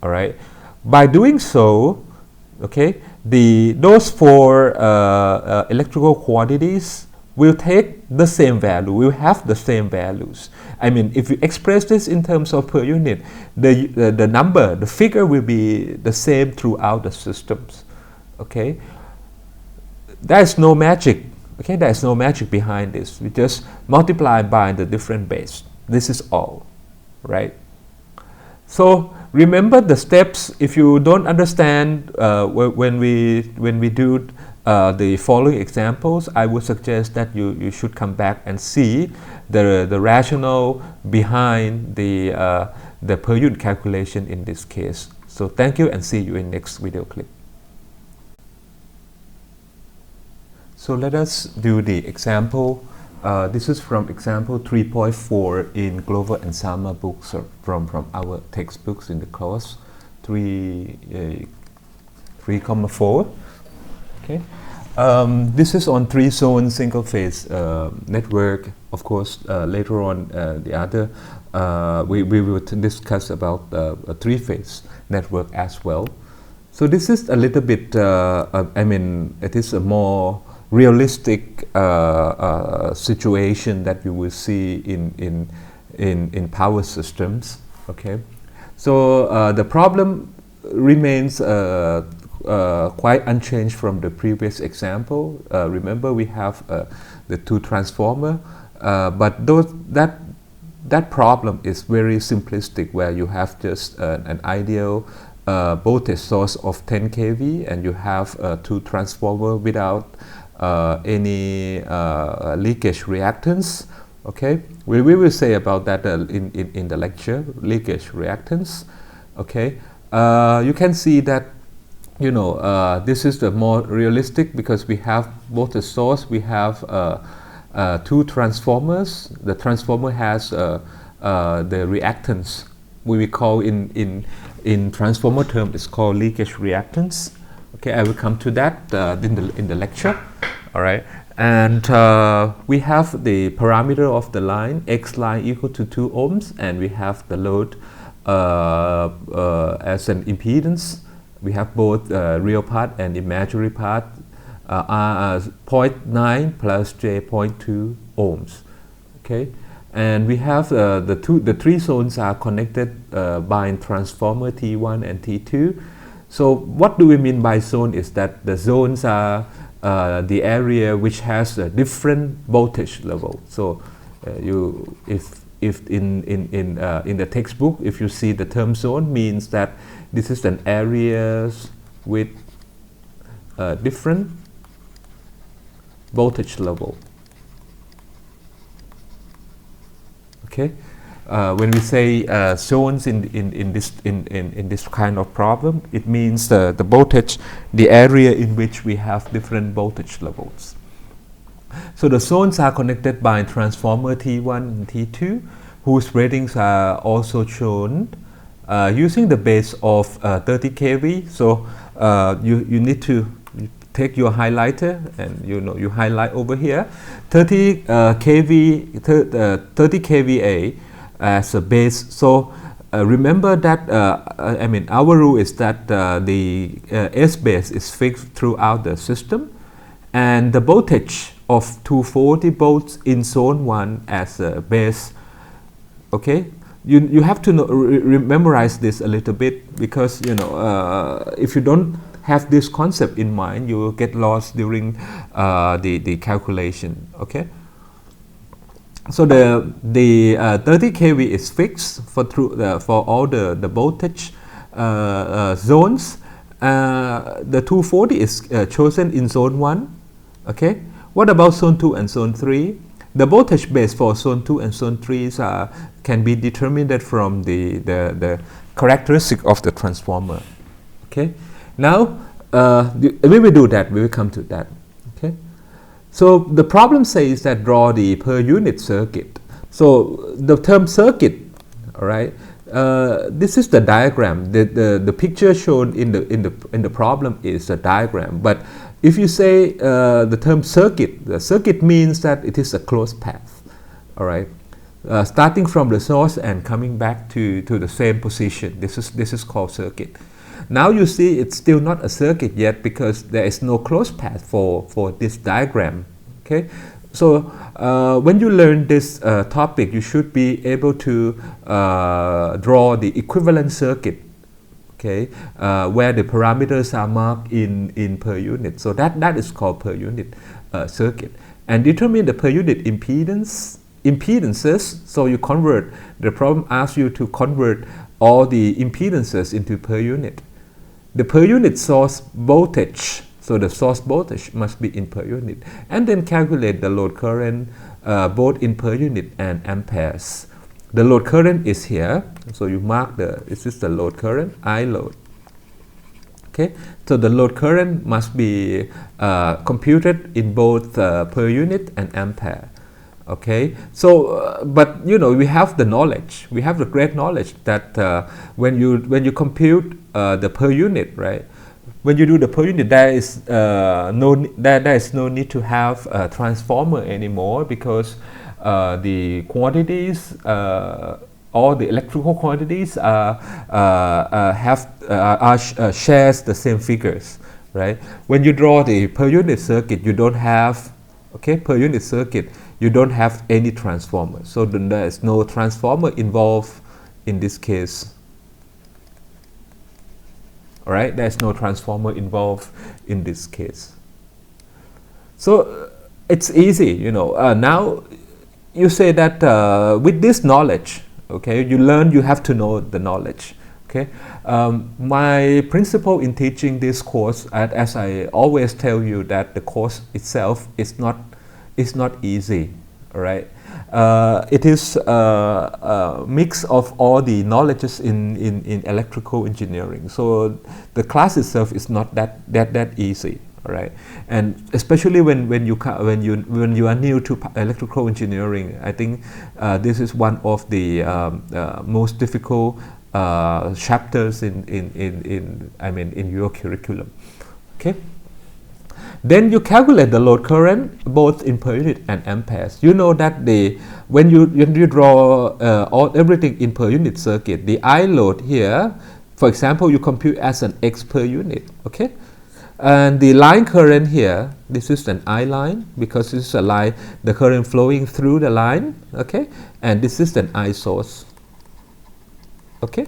All right. By doing so, okay, those 4 electrical quantities will take the same value. Will have the same values. If you express this in terms of per unit, the number, the figure will be the same throughout the systems. Okay. There is no magic. Okay, there is no magic behind this. We just multiply by the different base. This is all, right? So remember the steps. If you don't understand when we do the following examples, I would suggest that you should come back and see the rationale behind the the per unit calculation in this case. So thank you and see you in next video clip. So let us do the example. This is from example 3.4 in Glover and Sama books, from our textbooks in the course 3.4. Okay. This is on 3-zone single phase network. Of course, later on the other we will discuss about a 3-phase network as well. So this is a little bit I mean, it is a more realistic situation that you will see in power systems. Okay, so the problem remains quite unchanged from the previous example. Remember, we have the 2 transformer, but that problem is very simplistic, where you have just an ideal voltage source of 10 kV, and you have 2 transformer without any leakage reactance. Okay, we will say about that in the lecture, leakage reactance. Okay, you can see that, you know, this is the more realistic, because we have voltage source, we have 2 transformers. The transformer has the reactance, we call in transformer term, it's called leakage reactance. Okay, I will come to that in the lecture. All right, and we have the parameter of the line, X line equal to 2 ohms, and we have the load as an impedance. We have both real part and imaginary part, 0.9 plus j 0.2 ohms. Okay, and we have the 3 zones are connected by transformer T1 and T2. So what do we mean by zone is that the zones are the area which has a different voltage level. So if in the textbook, if you see the term zone, means that this is an area with different voltage level. Okay, when we say zones in this kind of problem, it means the voltage, the area in which we have different voltage levels. So the zones are connected by transformer T1 and T2, whose ratings are also shown using the base of 30 kV. So you need to take your highlighter, and you highlight over here 30 kVA as a base. So remember that I mean, our rule is that the S base is fixed throughout the system, and the voltage of 240 volts in zone 1 as a base. Okay, you have to memorize this a little bit, because if you don't have this concept in mind, you will get lost during the calculation. Okay, so the 30 kV is fixed for all the voltage zones. The 240 is chosen in zone 1. Okay, what about zone 2 and zone 3? The voltage base for zone 2 and zone 3 can be determined from the characteristic of the transformer. Okay, now we will do that, we will come to that. Okay, so the problem says that draw the per unit circuit. So the term circuit, all right, this is the diagram. The picture shown in the problem is a diagram, but if you say the term circuit, the circuit means that it is a closed path. All right, starting from the source and coming back to the same position. This is called circuit. Now you see it's still not a circuit yet, because there is no closed path for this diagram. Okay, so when you learn this topic, you should be able to draw the equivalent circuit. Okay, where the parameters are marked in per unit. So that is called per unit circuit, and determine the per unit impedances. So you convert. The problem asks you to convert all the impedances into per unit. The per unit source voltage, so the source voltage must be in per unit, and then calculate the load current both in per unit and amperes. the load current is here, so you mark this is the load current, I load. Okay, so the load current must be computed in both per unit and ampere. Okay, so but we have the knowledge, we have the great knowledge that when you compute the per unit, right? When you do the per unit, there is no need to have a transformer anymore, because the quantities, all the electrical quantities shares the same figures, right? When you draw the per unit circuit, you don't have per unit circuit, you don't have any transformer, so there is no transformer involved in this case. All right, there is no transformer involved in this case. So it's easy, now you say that with this knowledge, okay, you have to know the knowledge. Okay, my principle in teaching this course, as I always tell you, that the course itself is not easy. All right, it is a mix of all the knowledges in electrical engineering. So the class itself is not that easy. All right, and especially when you are new to electrical engineering, I think this is one of the most difficult chapters in your curriculum. Okay. Then you calculate the load current both in per unit and amperes. You know that when you draw everything in per unit circuit, the I load here, for example, you compute as an X per unit. Okay. And the line current here, this is an I line, because this is a line, the current flowing through the line. Okay, and this is an I source. Okay,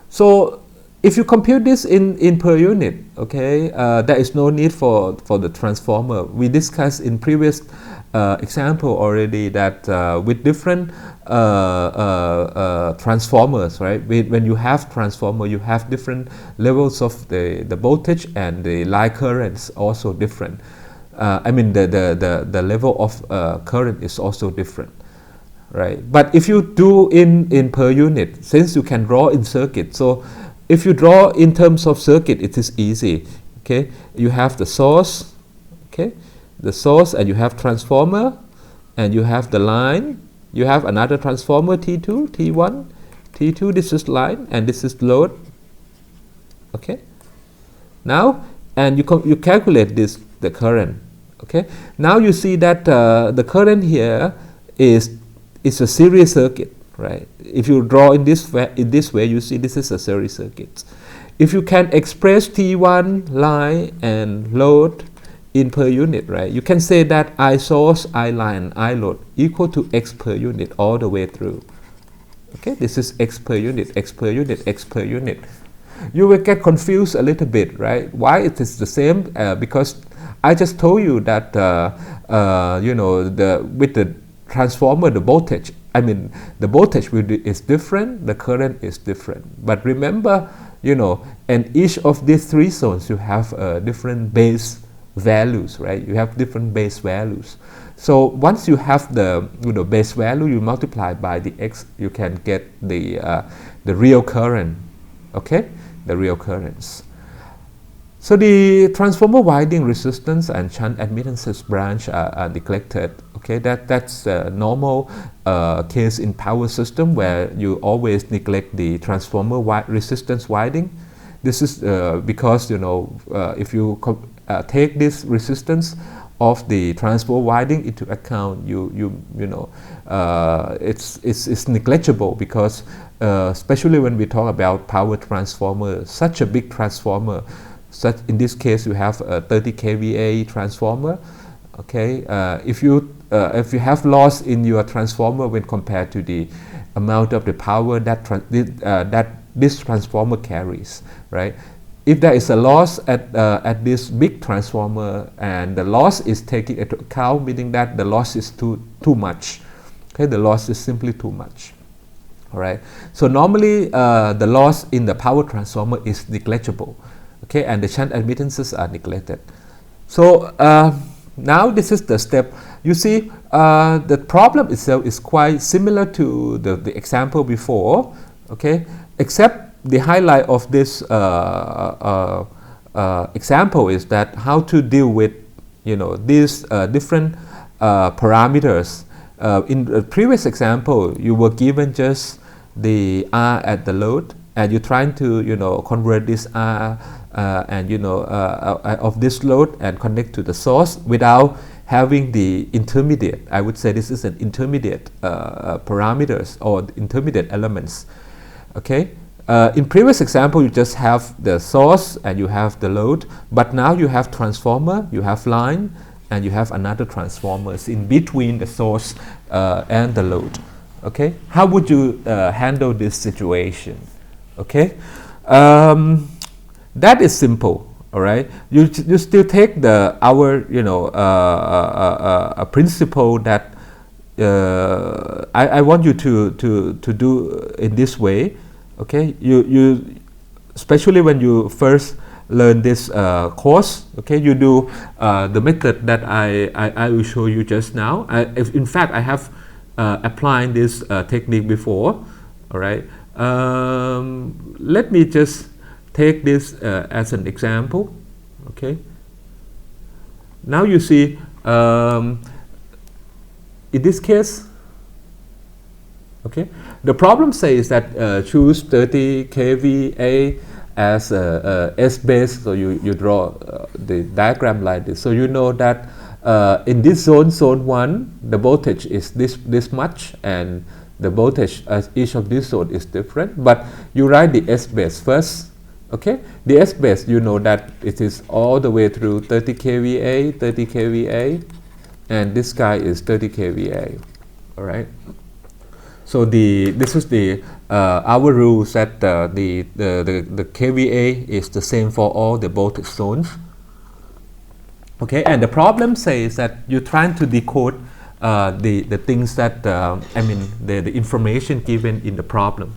so if you compute this in per unit, okay, there is no need for the transformer. We discussed in previous example already that with different transformers, right? When you have transformer, you have different levels of the voltage, and the line currents also different. The level of current is also different, right? But if you do in per unit, since you can draw in circuit, so if you draw in terms of circuit, it is easy. Okay, you have the source, okay, the source, and you have transformer, and you have the line, you have another transformer T2, T1, T2, this is line, and this is load. Okay, now, and you calculate the current. Okay, now you see that the current here is a series circuit, right? If you draw in this way, you see this is a series circuit. If you can express T1 line and load in per unit, right, you can say that I source, I line, I load equal to X per unit all the way through. Okay, this is X per unit, X per unit, X per unit. You will get confused a little bit, right? Why it is the same? Because I just told you that with the transformer, the voltage, the voltage is different, the current is different. But remember, and each of these three zones, you have different base values, right? You have different base values. So once you have the base value, you multiply by the X, you can get the real current. Okay, the real currents. So the transformer winding resistance and shunt admittances branch are neglected. Okay, that's a normal case in power system, where you always neglect the transformer resistance winding. This is because if you take this resistance of the transformer winding into account, it's negligible, because especially when we talk about power transformer, such a big transformer. Such in this case, you have a 30 kVA transformer. Okay, if you have loss in your transformer when compared to the amount of the power that this transformer carries, right? If there is a loss at this big transformer, and the loss is taken into account, meaning that the loss is too much. Okay, the loss is simply too much. All right. So normally the loss in the power transformer is negligible. Okay, and the shunt admittances are neglected. So Now this is the step. You see, the problem itself is quite similar to the example before, okay, except the highlight of this example is that how to deal with, you know, these different parameters. In the previous example, you were given just the R at the load, and you're trying to, you know, convert this R and, you know, of this load and connect to the source without having the intermediate. I would say this is an intermediate parameters or intermediate elements. Okay. In previous example, you just have the source and you have the load, but now you have transformer, you have line, and you have another transformers in between the source and the load. Okay, how would you handle this situation? Okay, that is simple. All right, you still take our, you know, a principle that I want you to do in this way. Okay, you especially when you first learn this course, okay, you do the method that I will show you just now. In fact, I have applied this technique before. All right, let me just take this as an example. Okay, now you see in this case, okay, the problem says that choose 30 kVA as S base. So you draw the diagram like this. So you know that in this zone 1, the voltage is this much, and the voltage as each of these zone is different. But you write the S base first. Okay, the S base, you know that it is all the way through 30 kVA, 30 kVA, and this guy is 30 kVA. All right. So this is the our rules that the kVA is the same for all the voltage zones. Okay, and the problem says that you're trying to decode the things that I mean the information given in the problem.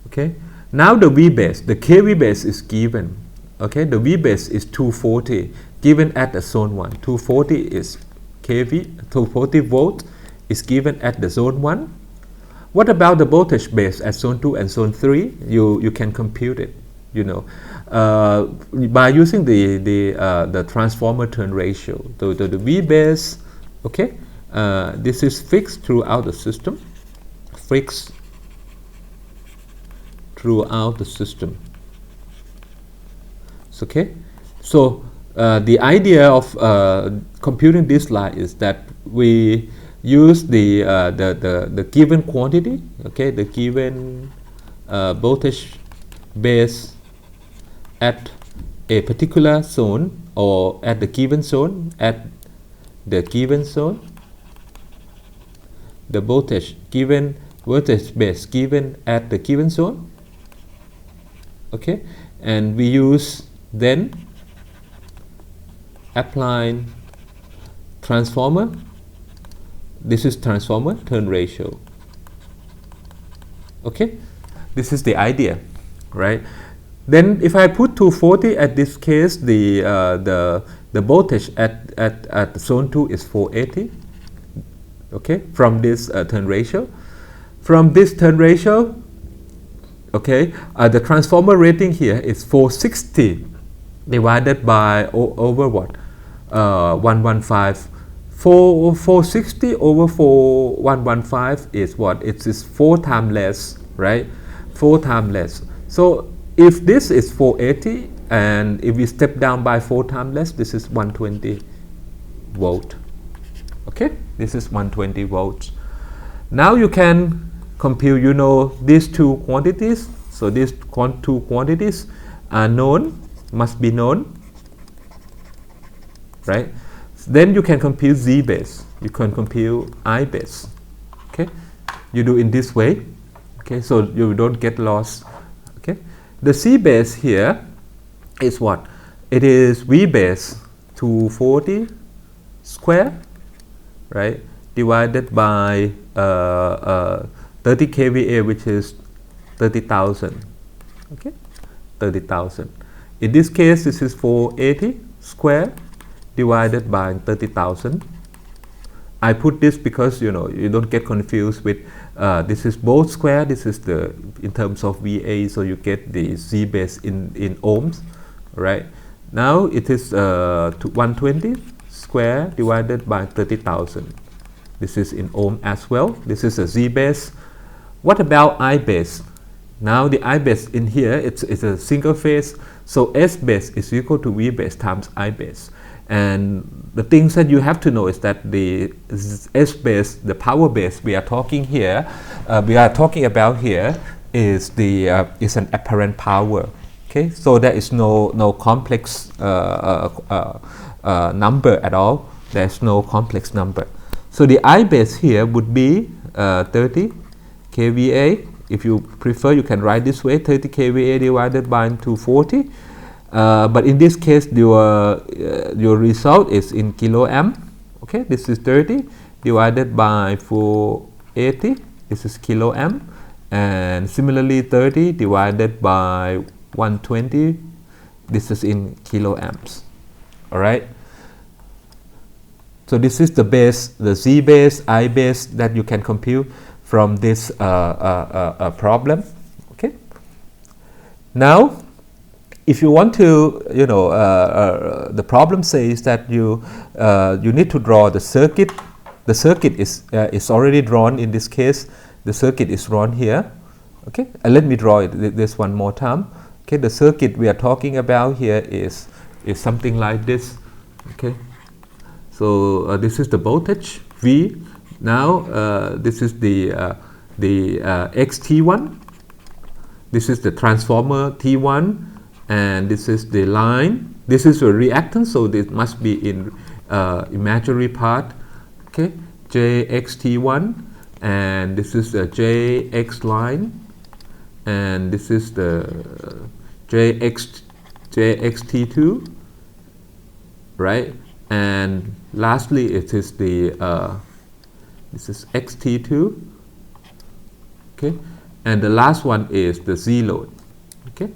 Okay, now the V base, the kV base is given. Okay, the V base is 240 given at the zone 1. 240 is kV, 240 volt is given at the zone 1. What about the voltage base at zone 2 and zone 3? You can compute it, you know, by using the transformer turn ratio. The V base, okay, this is fixed throughout the system, fixed throughout the system. It's okay. So the idea of computing this line is that we use the given quantity, okay, the given voltage base at a particular zone, or at the given zone, the voltage given voltage base given at the given zone. Okay, and we use then applying transformer. This is transformer turn ratio. Okay, this is the idea, right? Then if I put 240 at this case, the voltage at zone 2 is 480. Okay, from this turn ratio. From this turn ratio, okay, the transformer rating here is 460 divided by over what? 115. 460 over 115 is what? It is 4 times less, right? 4 times less. So if this is 480, and if we step down by 4 times less, this is 120 volt. Okay, this is 120 volts. Now you can compute, you know, these two quantities. So these two quantities are known, must be known, right? Then you can compute Z base, you can compute I base. Okay, you do in this way. Okay, so you don't get lost. Okay, the C base here is what? It is V base 240 square, right, divided by 30 kVA, which is 30,000. Okay, 30,000. In this case, this is 480 square divided by 30,000. I put this because you don't get confused with this is volt square, this is the in terms of VA, so you get the Z base in ohms, right? Now it is 120 square divided by 30,000. This is in ohm as well. This is a Z base. What about I base? Now the I base in here, it's a single phase, so S base is equal to V base times I base. And the things that you have to know is that the S base, the power base we are talking about here is is an apparent power. Okay, so there is no complex number at all. There's no complex number. So the I base here would be 30 kVA. If you prefer, you can write this way: 30 kVA divided by 240. But in this case, your result is in kiloamp. Okay, this is 30 divided by 480. This is kiloamp, and similarly 30 divided by 120. This is in kiloamps. All right. So this is the base, the Z base, I base that you can compute from this problem. Okay. Now, if you want to, the problem says that you need to draw the circuit. The circuit is already drawn in this case. The circuit is drawn here. Okay, and let me draw it this one more time. Okay, the circuit we are talking about here is something like this. Okay, so this is the voltage V. Now this is the XT1. This is the transformer T1. And this is the line. This is a reactance, so this must be in imaginary part. Okay, JXT1, and this is the JX line, and this is the JXT2, right? And lastly, it is the this is XT2. Okay, and the last one is the Z load. Okay,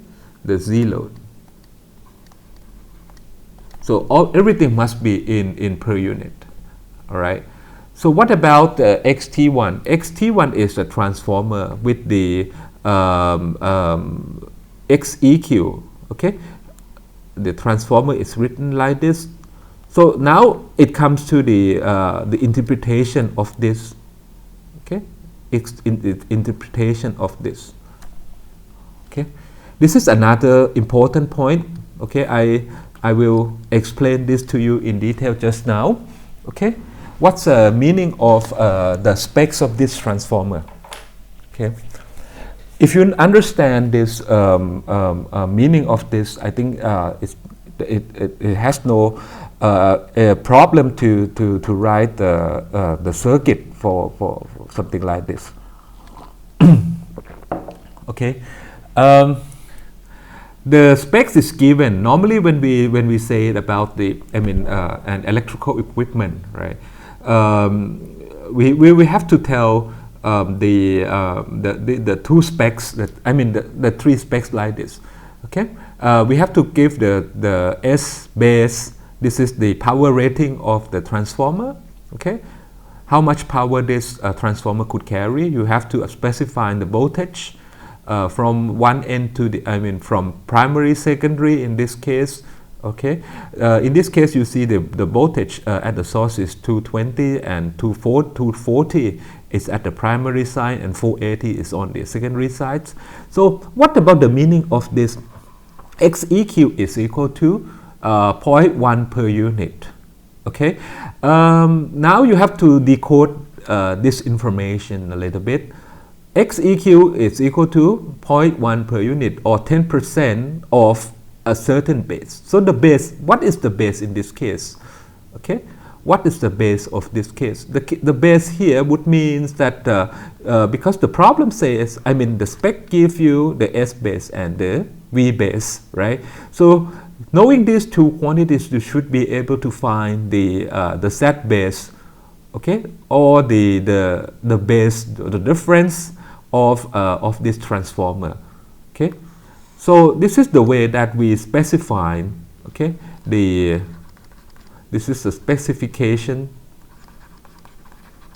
the Z load. So everything must be in per unit. All right. So what about XT1? XT1 is a transformer with the XEQ. Okay. The transformer is written like this. So now it comes to the interpretation of this. Okay. Interpretation of this. Okay. This is another important point. Okay, I will explain this to you in detail just now. Okay, what's the meaning of the specs of this transformer? Okay, if you understand this meaning of this, I think it has no a problem to write the circuit for something like this. Okay. The specs is given normally when we say about an electrical equipment, right? We have to tell the two specs the three specs like this. Okay, we have to give the S base. This is the power rating of the transformer. Okay, how much power this transformer could carry. You have to specify the voltage. From one end to from primary, secondary in this case. Okay, in this case you see the voltage at the source is 220 and 240 is at the primary side and 480 is on the secondary side. So what about the meaning of this? XEQ is equal to 0.1 per unit. Okay, now you have to decode this information a little bit. XEQ is equal to 0.1 per unit or 10% of a certain base. So the base, what is the base in this case? Okay, what is the base of this case? The base here would mean that because the problem says, the spec gives you the S base and the V base, right? So knowing these two quantities, you should be able to find the Z base, okay, or the base, the difference of this transformer. Okay, so this is the way that we specify, okay, the This is the specification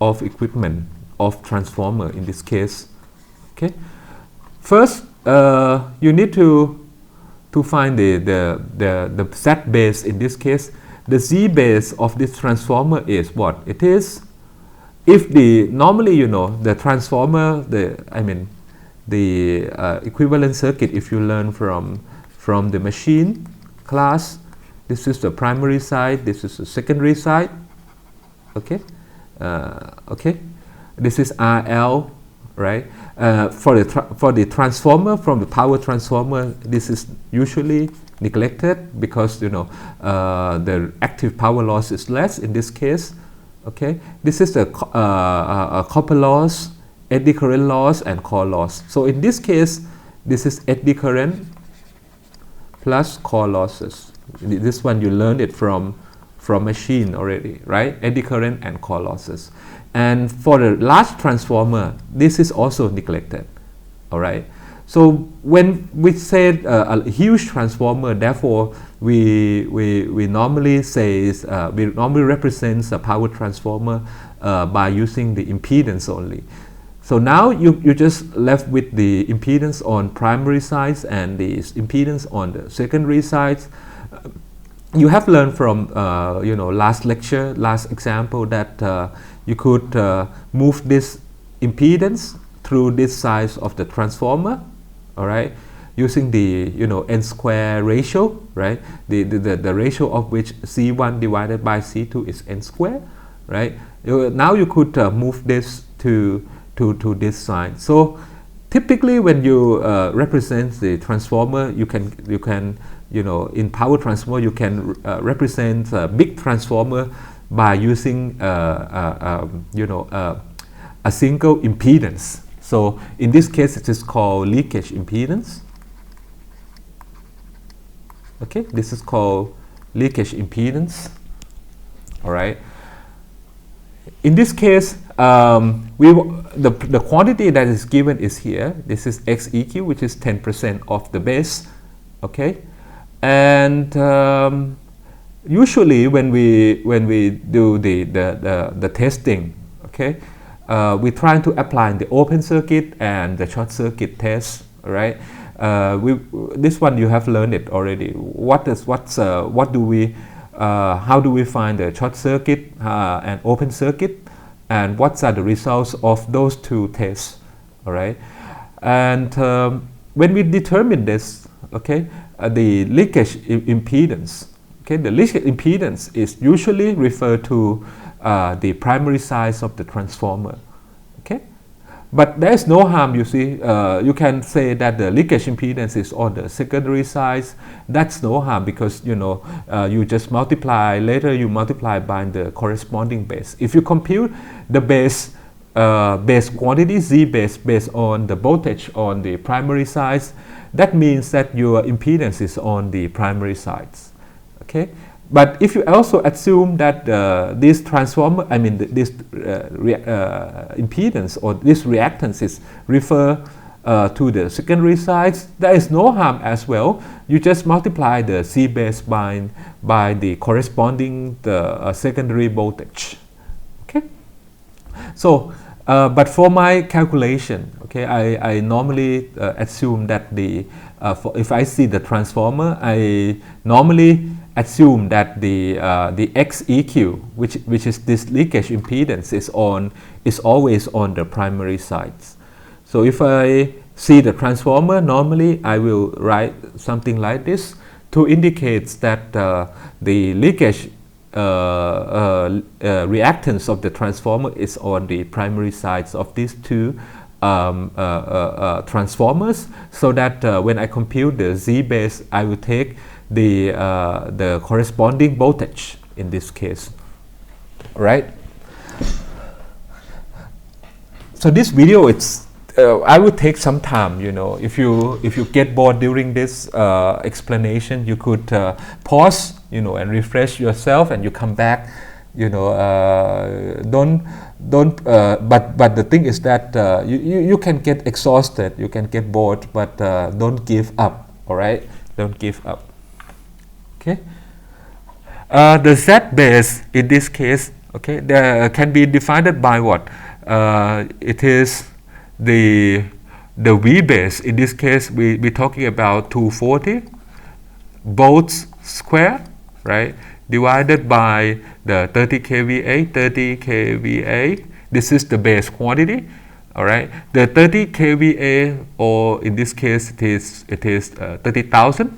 of equipment of transformer in this case. Okay. First, you need to find the Z base in this case. The Z base of this transformer is what? It is, if normally, you know, the transformer, the equivalent circuit, if you learn from the machine class, this is the primary side, this is the secondary side. Okay. Okay. This is RL, right? For the transformer, from the power transformer, this is usually neglected because, you know, the active power loss is less in this case. Okay, this is the copper loss, eddy current loss, and core loss. So in this case, this is eddy current plus core losses. This one you learned it from machine already, right? Eddy current and core losses. And for the large transformer, this is also neglected. All right. So when we say a huge transformer, therefore we normally say we normally represent a power transformer by using the impedance only. So now you just left with the impedance on primary sides and the impedance on the secondary sides. You have learned from you know, last lecture, last example, that you could move this impedance through this size of the transformer. All right, using the, you know, n square ratio, right? The ratio of which C1 divided by C2 is n square, right? Now you could move this to this side. So typically when you represent the transformer, you can you know, in power transformer you can represent a big transformer by using you know, a single impedance. So in this case, it is called leakage impedance. Okay, this is called leakage impedance. All right. In this case, the quantity that is given is here. This is XEQ, which is 10% of the base. Okay, and usually when we do the testing, okay. We're trying to apply the open circuit and the short circuit test, right? This one you have learned it already. How do we find the short circuit and open circuit, and what are the results of those two tests? All right, and when we determine this, okay, the leakage impedance. Okay, the leakage impedance is usually referred to the primary size of the transformer. Okay, but there is no harm, you see. You can say that the leakage impedance is on the secondary size. That's no harm, because, you know, you just multiply, later you multiply by the corresponding base. If you compute the base quantity, Z base, based on the voltage on the primary sides, that means that your impedance is on the primary sides. Okay, but if you also assume that this transformer, this impedance or this reactances refer to the secondary sides, there is no harm as well. You just multiply the C base by the corresponding secondary voltage. Okay, so but for my calculation, okay, I normally assume that if I see the transformer, I normally assume that the XEQ, which is this leakage impedance, is always on the primary sides. So if I see the transformer, normally I will write something like this to indicate that the leakage reactance of the transformer is on the primary sides of these two transformers, so that when I compute the Z base, I will take the corresponding voltage in this case. Right? So this video, it's I would take some time. You know, if you get bored during this explanation, you could pause, you know, and refresh yourself, and you come back. You know, but the thing is that you can get exhausted, you can get bored, but don't give up. All right, don't give up. Okay. The Z base in this case, okay, can be defined by what? It is the V base. In this case, we're talking about 240 volts square, right? Divided by the 30 kVA, 30 kVA. This is the base quantity, all right. The 30 kVA, or in this case, it is 30,000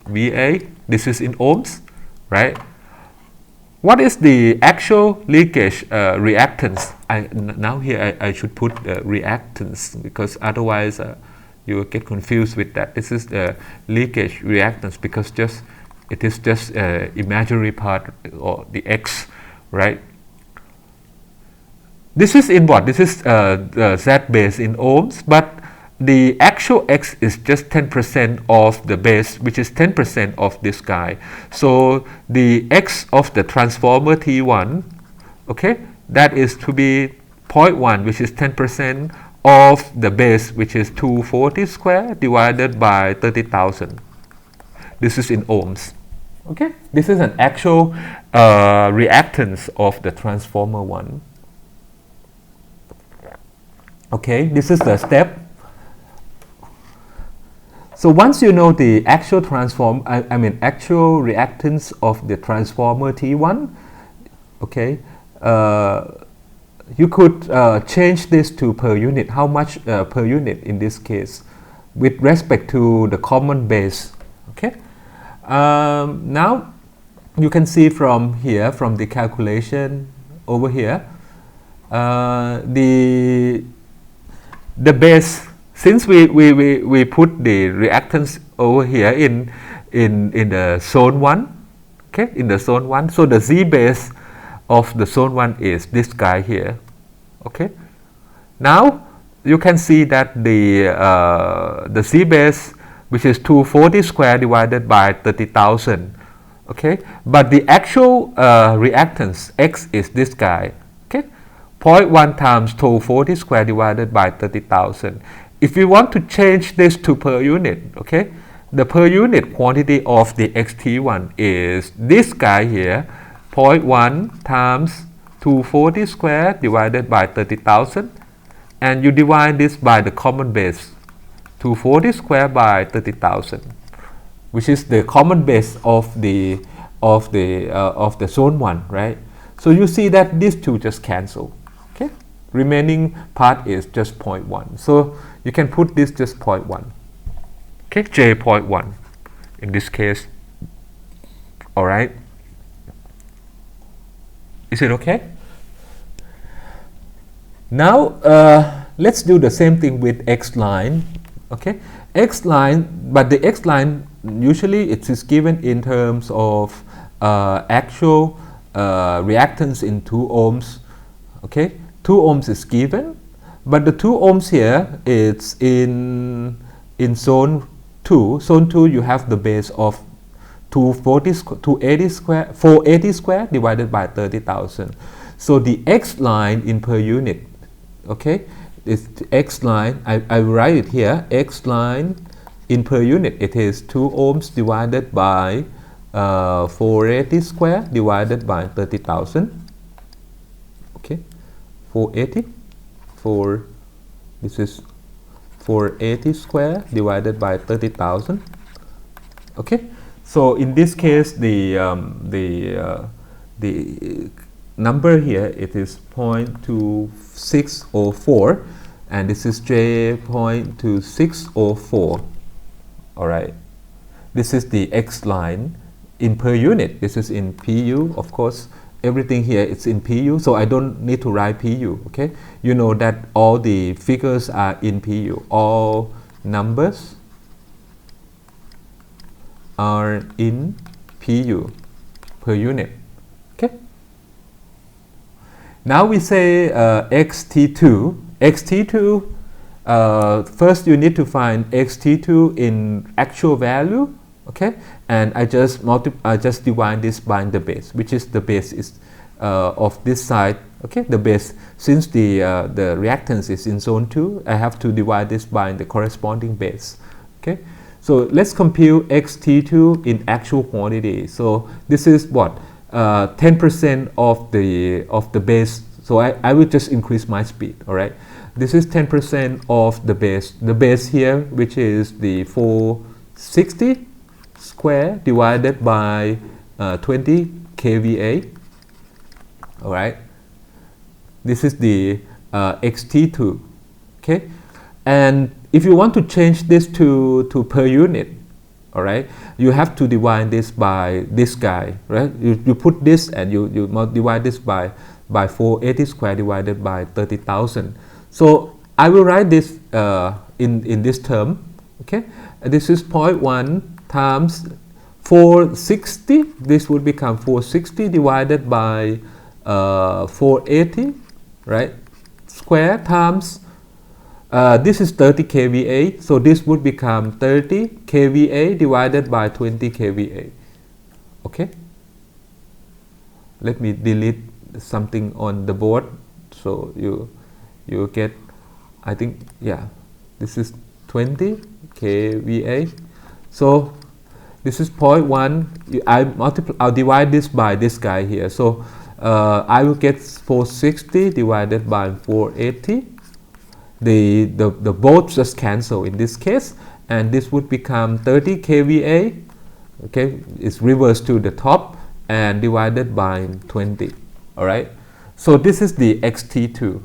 VA. This is in ohms, right? What is the actual leakage reactance? Now here I should put reactance, because otherwise you will get confused with that. This is the leakage reactance, because it is just imaginary part, or the X, right? This is in what? This is the Z base in ohms, but the actual X is just 10% of the base, which is 10% of this guy. So the X of the transformer T1, okay, that is to be 0.1, which is 10% of the base, which is 240 square divided by 30,000. This is in ohms. Okay, this is an actual reactance of the transformer 1. Okay, this is the step. So once you know the actual actual reactance of the transformer T1, okay, you could change this to per unit. How much per unit in this case, with respect to the common base? Okay. Now you can see from here, from the calculation over here, the base. Since we put the reactance over here in the zone 1, okay, in the zone 1, so the Z base of the zone 1 is this guy here, okay. Now you can see that the Z base, which is 240 square divided by 30,000, okay, but the actual reactance X is this guy, okay, 0.1 times 240 square divided by 30,000. If we want to change this to per unit, okay, the per unit quantity of the XT1 is this guy here, 0.1 times 240 square divided by 30,000, and you divide this by the common base, 240 square by 30,000, which is the common base of the zone 1, right? So you see that these two just cancel. Okay, remaining part is just 0.1. So you can put this just 0.1. Okay, J 0.1 in this case. All right. Is it okay? Now let's do the same thing with X line. Okay, X line, but the X line usually it is given in terms of actual reactance in 2 ohms. Okay, 2 ohms is given, but the 2 ohms here it's in zone 2. Zone 2 you have the base of 480 square divided by 30,000. So the X line in per unit, okay, is X line, I write it here, X line in per unit, it is 2 ohms divided by 480 square divided by 30,000. Okay, 480, this is 480 square divided by 30,000. Okay, so in this case the number here it is 0.2604, and this is J 0.2604. all right, this is the X line in per unit. This is in PU, of course. Everything here it's in PU, so I don't need to write PU. Okay, you know that all the figures are in PU. All numbers are in PU, per unit. Okay. Now we say XT2. XT2, first you need to find XT2 in actual value. Okay, and I just divide this by the base, which is the base is of this side. Okay, the base, since the reactance is in zone 2, I have to divide this by the corresponding base. Okay, So let's compute xt2 in actual quantity. So this is what 10% of the base. So I will just increase my speed. All right. This is 10% of the base. The base here, which is the 460 square divided by 20 kVA. All right. This is the xt2. Okay. And if you want to change this to per unit, all right, you have to divide this by this guy, right? You put this and you divide this by 480 square divided by 30,000. So I will write this in this term, okay? And this is 0.1 times 460. This would become 460 divided by 480, right? Square times this is 30 kVA, so this would become 30 kVA divided by 20 kVA. Okay. Let me delete something on the board so you get, I think, yeah, this is 20 kVA. So this is 0.1. I'll divide this by this guy here. So I will get 460 divided by 480. The both just cancel in this case, and this would become 30 kVA. Okay, it's reversed to the top and divided by 20. All right. So this is the xt2.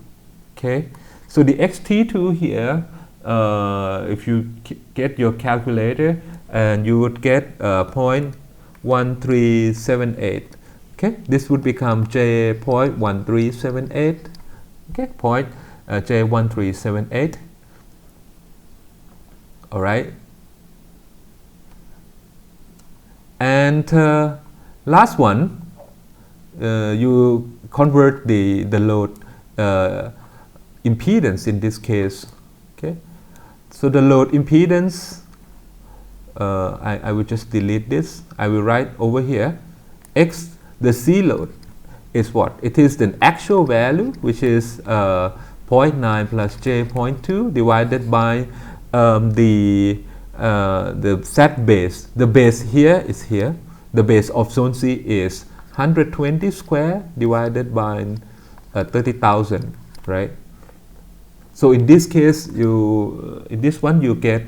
Okay. So the xt2 here, if you get your calculator, and you would get 0.1378. Okay. This would become j.1378. Okay. J1378. All right. And last one, you convert the load impedance in this case. Okay. So the load impedance, I will just delete this. I will write over here x, the C load is what? It is the actual value, which is 0.9 plus j 0.2 divided by the set base. The base here is here. The base of zone C is 120 square divided by 30,000, right? So in this case, in this one you get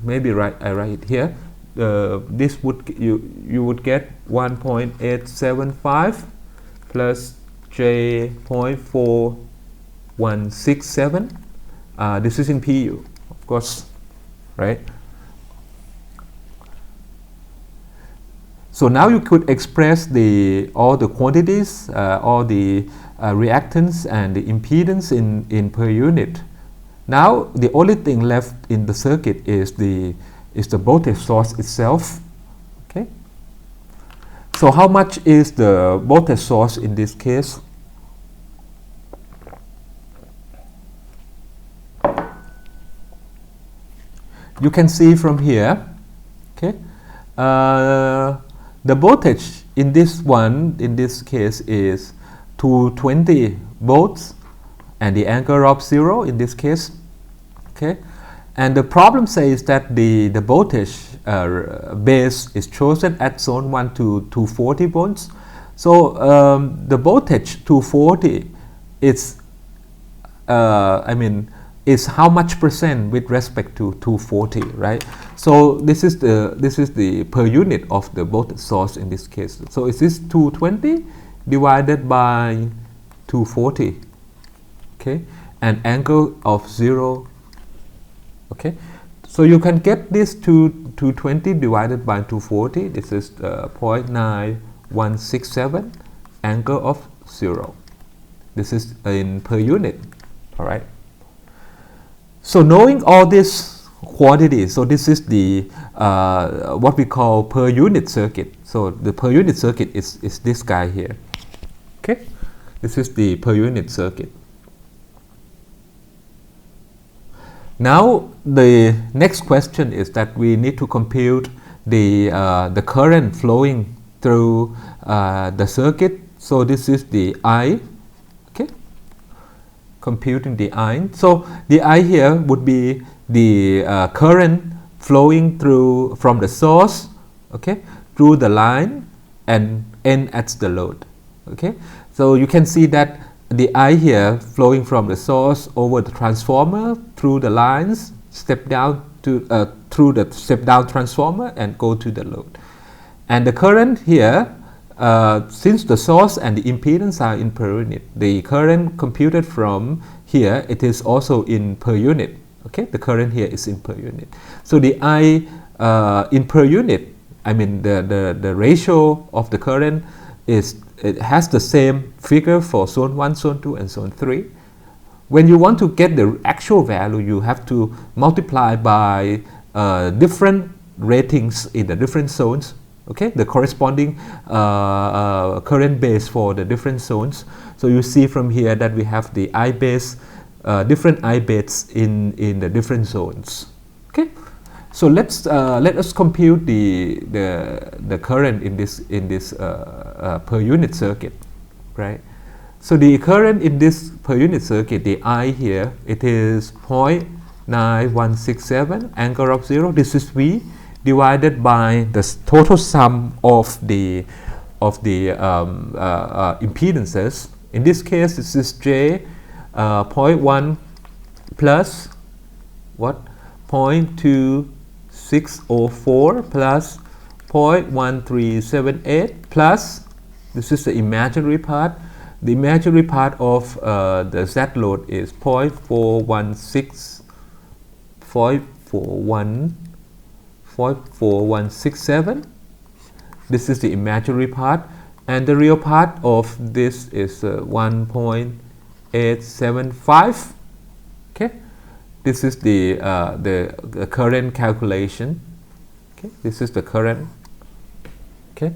maybe I write it here. This would you would get 1.875 plus j 0.4167. This is in PU, of course, right? So now you could express all the quantities, all the reactance and the impedance in per unit. Now the only thing left in the circuit is the voltage source itself. Okay. So how much is the voltage source in this case? You can see from here. Okay. The voltage in this case is 220 volts, and the angle of 0 in this case. Okay. And the problem says that the voltage base is chosen at zone 1 to 240 volts. So the voltage 240 is is how much percent with respect to 240, right? So this is the per unit of the voltage source in this case. So it is 220 divided by 240, okay, and angle of 0. Okay, so you can get this to 220 divided by 240. This is 0.9167, angle of 0. This is in per unit. All right. So knowing all these quantities, so this is the what we call per unit circuit. So the per unit circuit is this guy here. Okay, this is the per unit circuit. Now the next question is that we need to compute the current flowing through the circuit. So this is the I. Okay, computing the I. So the I here would be the current flowing through from the source, okay, through the line and end at the load. Okay, so you can see that the I here flowing from the source over the transformer through the lines, step down to through the step down transformer and go to the load. And the current here, since the source and the impedance are in per unit, the current computed from here, it is also in per unit. Okay, the current here is in per unit. So the I in per unit, I mean the ratio of the current it has the same figure for zone 1, zone 2 and zone 3. When you want to get the actual value, you have to multiply by different ratings in the different zones. Okay, the corresponding current base for the different zones. So you see from here that we have the I base, different I base in the different zones. Okay, so let us compute the current in this per unit circuit, right? So the current in this per unit circuit, the I here, it is 0.9167 angle of 0. This is V divided by the total sum of the impedances. In this case, this is J 0.1 plus what 0.2604 plus 0.1378 plus, this is the imaginary part. The imaginary part of the Z load is 0.4167. This is the imaginary part, and the real part of this is 1.875. Okay, this is the current calculation. Okay, this is the current. Okay,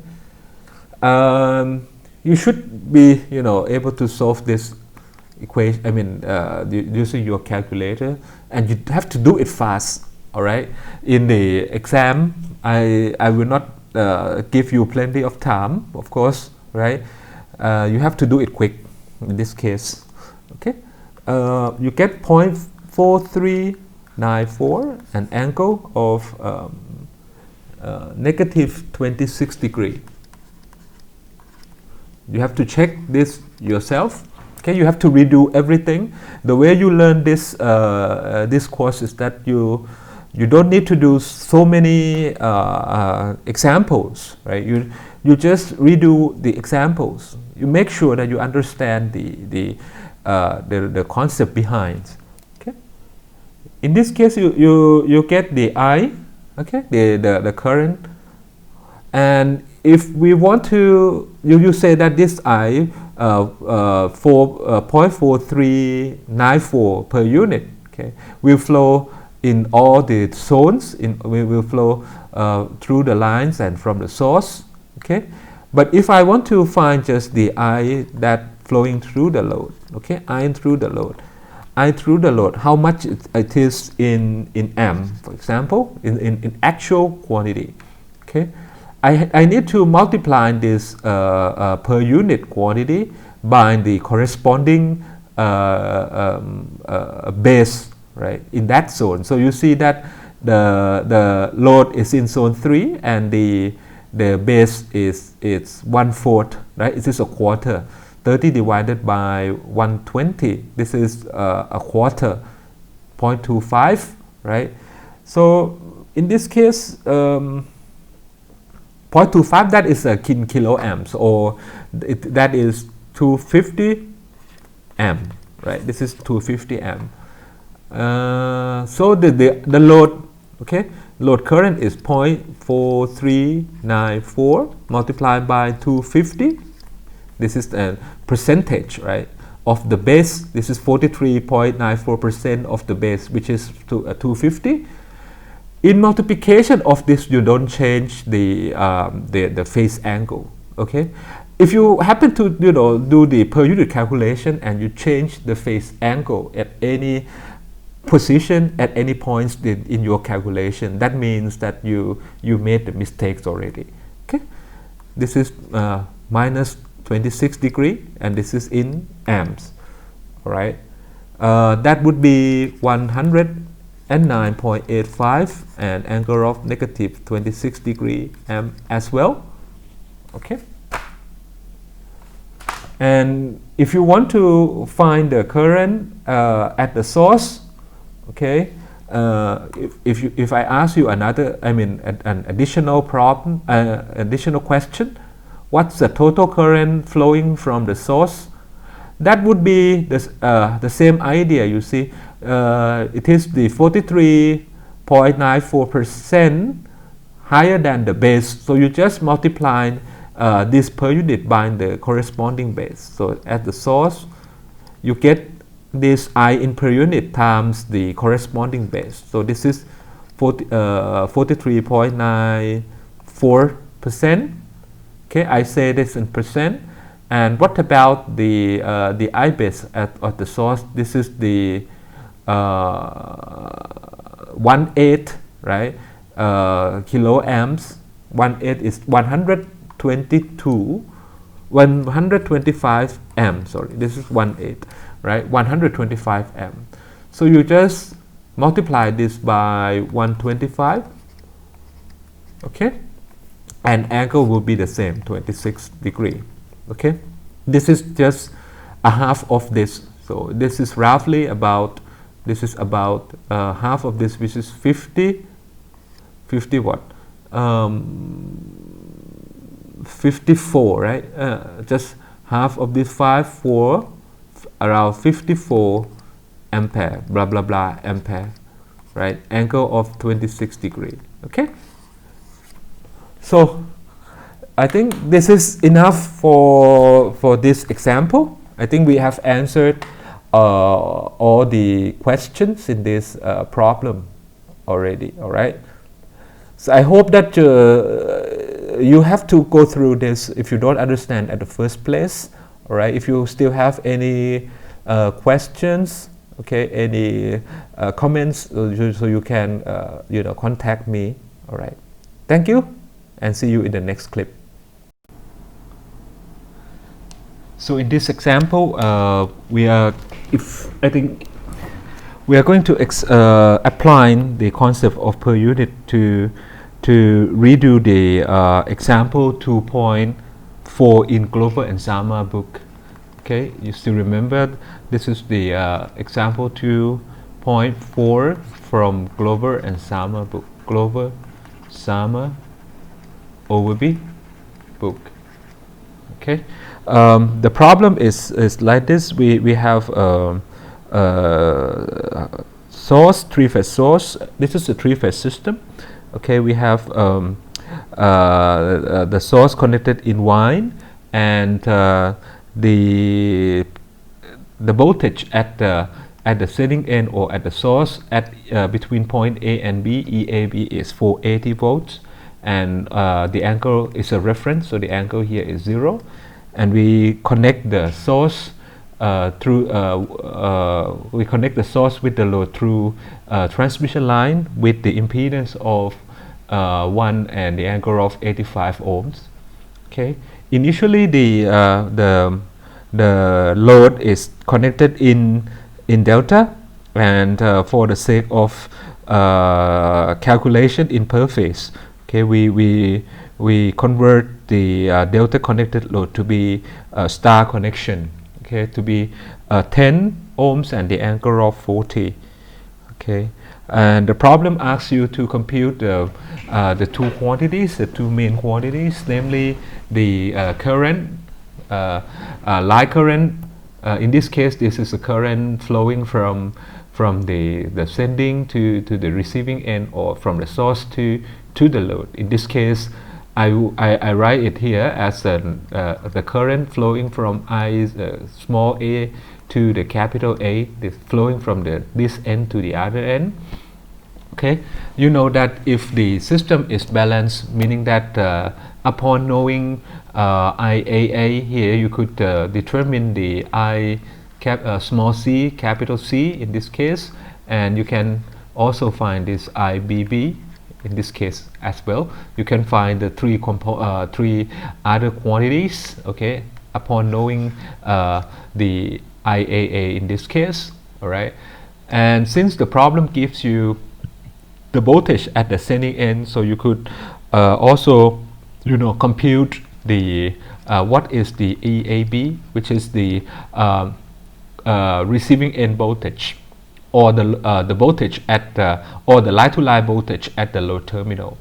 you should be able to solve this equation. I mean, using your calculator, and you have to do it fast. All right. In the exam, I will not give you plenty of time, of course. Right. You have to do it quick. In this case, okay. You get 0.4394, an angle of negative 26 degrees. You have to check this yourself. Okay, you have to redo everything. The way you learn this this course is that you don't need to do so many examples, right? You just redo the examples. You make sure that you understand the concept behind. Okay. In this case, you get the I, okay, the current, and if we want to, you say that this I 0.4394 per unit, okay, will flow in all the zones. We will flow through the lines and from the source. Okay, but if I want to find just the I that flowing through the load, okay, I through the load, how much it is in amp, for example, in actual quantity. Okay. I need to multiply this per unit quantity by the corresponding base, right, in that zone. So you see that the load is in zone 3 and the base is 1/4, right? It is a quarter. 30 divided by 120. This is a quarter, 0.25, right? So in this case, 0.25, that is a kilo amps, or that is 250 amp, right? This is 250 amp. So the load, okay, load current is 0.4394 multiplied by 250. This is the percentage, right, of the base. This is 43.94% of the base, which is 250. In multiplication of this, you don't change the phase angle. Okay, if you happen to do the per unit calculation and you change the phase angle at any position at any points in your calculation, that means that you made the mistakes already. Okay, this is minus 26 degree, and this is in amps. All right, that would be 100 and 9.85 and angle of negative 26 degree as well. Okay. And if you want to find the current at the source, okay, if I ask you another, an additional problem, additional question, what's the total current flowing from the source? That would be the same idea. You see, it is the 43.94% higher than the base. So you just multiply this per unit by the corresponding base. So at the source, you get this I in per unit times the corresponding base. So this is 43.94%. Okay, I say this in percent. And what about the I base at the source? This is the 1/8, right? Kiloamps. 1/8 is 125 amps. Sorry, this is 1/8, right? 125 amps. So you just multiply this by 125. Okay, and angle will be the same, 26 degree. Okay, this is just a half of this. So this is roughly about, this is about half of this, which is 50 what? 54, right? Just half of this 4, around 54 ampere, blah blah blah ampere, right? Angle of 26 degree. Okay, so I think this is enough for this example. I think we have answered all the questions in this problem already. All right. So I hope that you have to go through this if you don't understand at the first place. All right. If you still have any questions, okay, any comments, so you can contact me. All right. Thank you, and see you in the next clip. So in this example, we are going to apply the concept of per unit to redo the example 2.4 in Glover and Sama book. Okay, you still remember this is the example 2.4 from Glover and Sama book. Glover, Sama, Overby book. Okay. The problem is like this. We have source, three-phase source. This is a three-phase system. Okay, we have the source connected in Y, and the voltage at the sending end or at the source at between point A and B, EAB is 480 volts, and the angle is a reference, so the angle here is 0. And we connect the source we connect the source with the load through transmission line with the impedance of 1 and the angle of 85 ohms. Okay. Initially, the load is connected in delta, and for the sake of calculation in per phase, okay, we convert the delta connected load to be a star connection, okay, to be 10 ohms and the angle of 40. Okay, and the problem asks you to compute the two quantities, the two main quantities, namely the current, line current. In this case, this is a current flowing from the sending to the receiving end, or from the source to the load. In this case, I write it here as the current flowing from small a to the capital A, flowing from this end to the other end. Okay, you know that if the system is balanced, meaning that upon knowing IAA here, you could determine the small c, capital C in this case, and you can also find this IBB in this case as well. You can find the three other quantities, okay, upon knowing the IAA in this case. All right, And since the problem gives you the voltage at the sending end, so you could also compute the what is the EAB, which is the receiving end voltage, or the voltage at or the line-to-line voltage at the load terminal.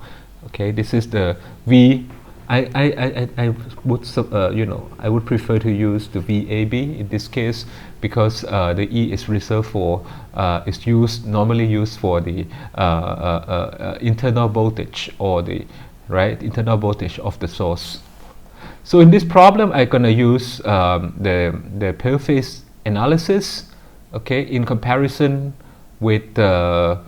Okay, this is the V. I would I would prefer to use the VAB in this case, because the E is reserved for is normally used for the internal voltage, or the internal voltage of the source. So in this problem, I'm gonna use the per phase analysis, okay, in comparison with the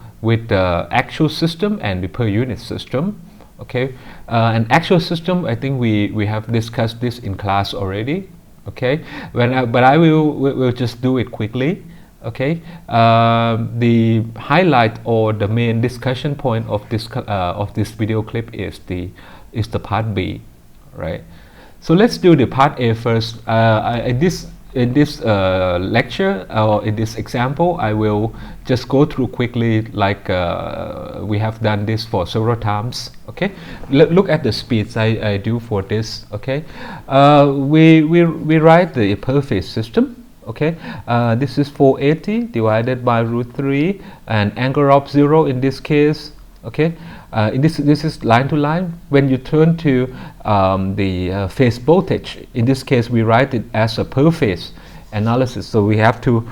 actual system and the per unit system. Okay, an actual system, I think we have discussed this in class already. Okay, but I will just do it quickly. Okay, the highlight or the main discussion point of this video clip is the part B, right? So let's do the part A first. In this lecture, or in this example, I will just go through quickly, like we have done this for several times. Okay, look at the speeds I do for this. Okay, we write the per phase system. Okay, this is 480 divided by √3, and angle of 0 in this case. Okay, this is line to line. When you turn to the phase voltage, in this case we write it as a per phase analysis, so we have to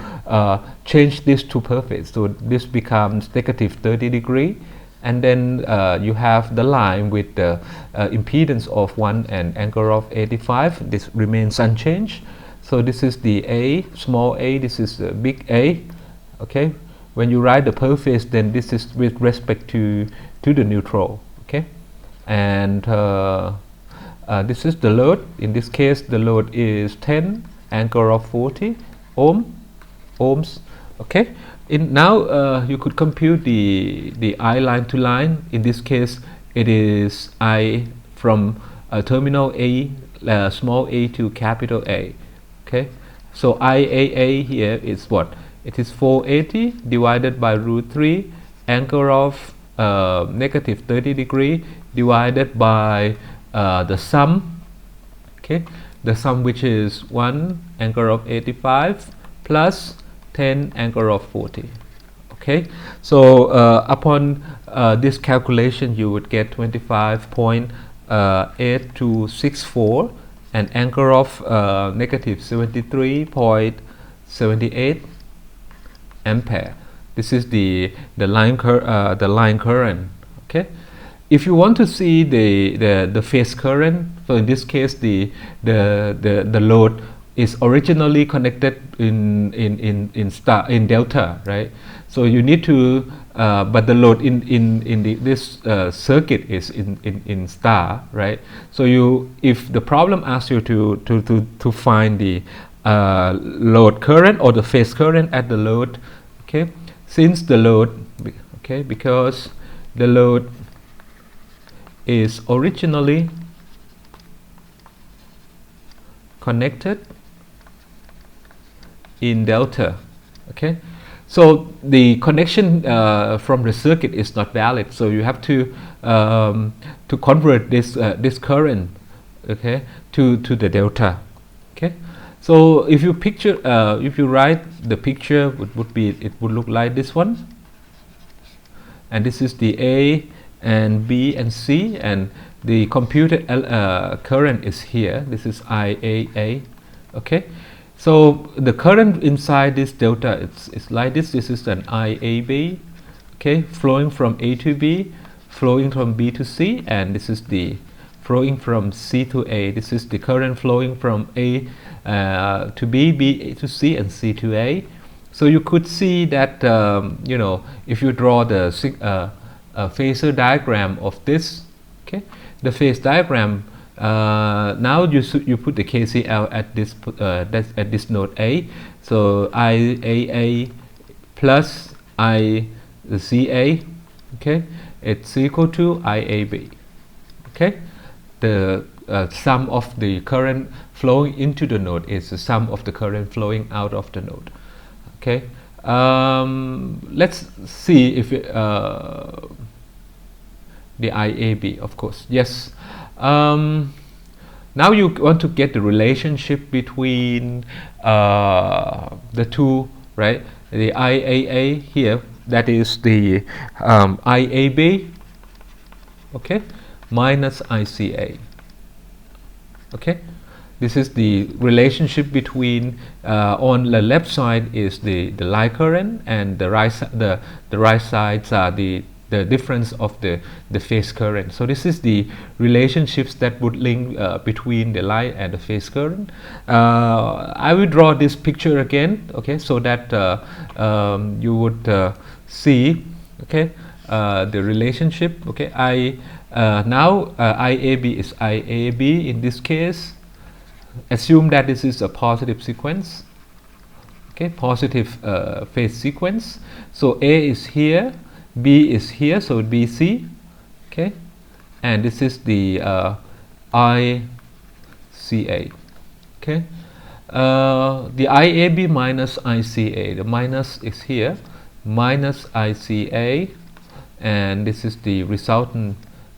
change this to per phase. So this becomes negative 30 degree, and then you have the line with the impedance of 1 and angle of 85. This remains unchanged. So this is the A, small a, this is the big A. Okay, when you write the per phase, then this is with respect to the neutral. Okay, and this is the load. In this case, the load is 10, angle of 40 ohms. Okay, now you could compute the I line to line. In this case, it is I from terminal A, small a to capital A. Okay, so IAA here is what? It is 480 divided by √3, angle of negative 30 degree, divided by the sum. Okay, the sum, which is 1 angle of 85 plus 10 angle of 40. Okay, so upon this calculation, you would get 25.8264, and angle of negative 73.78 ampere. This is the line current. Okay, if you want to see the phase current, so in this case the load is originally connected in delta, right? So you need to but the load in this circuit is in star, right? So if the problem asks you to find the load current or the phase current at the load, okay, since the load, okay, because the load is originally connected in delta. Okay, so the connection from the circuit is not valid, so you have to convert this current, okay, to the delta. Okay, so if you picture if you write the picture, it would look like this one, and this is the A and B and C, and the computed current is here. This is IAA. Okay, so the current inside this delta is like this. This is an IAB, okay, flowing from A to B, flowing from B to C, and this is the flowing from C to A. This is the current flowing from A to B, B to C, and C to A. So you could see that you know, if you draw the phasor diagram of this, okay, the phase diagram. Now you put the KCL at this node A. So IAA plus ICA, okay, it's equal to IAB. Okay, the sum of the current flowing into the node is the sum of the current flowing out of the node. Okay, Let's see if it, the IAB, of course. Yes. Now you want to get the relationship between the two, right? The IAA here, that is the IAB, okay, minus ICA. Okay, this is the relationship between on the left side is the line current, and the right sides are the difference of the phase current. So this is the relationships that would link between the line and the phase current. I will draw this picture again, okay, so that you would see, okay, the relationship. Okay, now IAB is IAB in this case. Assume that this is a positive sequence, okay, positive phase sequence. So A is here, B is here, so BC, okay, and this is the ICA, okay. The IAB minus ICA, the minus is here, minus ICA, and this is the resultant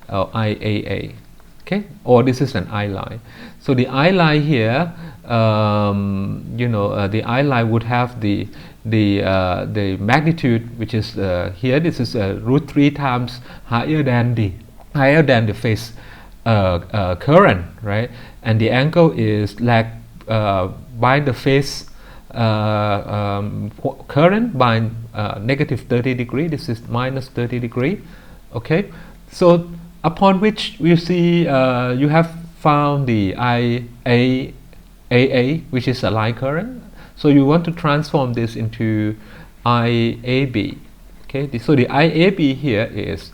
IAA, okay, or this is an I line. So the I line here, the I line would have the magnitude, which is here. This is root 3 times higher than the phase current, right? And the angle is lagged by the phase current by negative 30 degree. This is minus 30 degree. Okay, so upon which we see you have found the IAA, which is a line current. So you want to transform this into IAB. Okay, so the IAB here is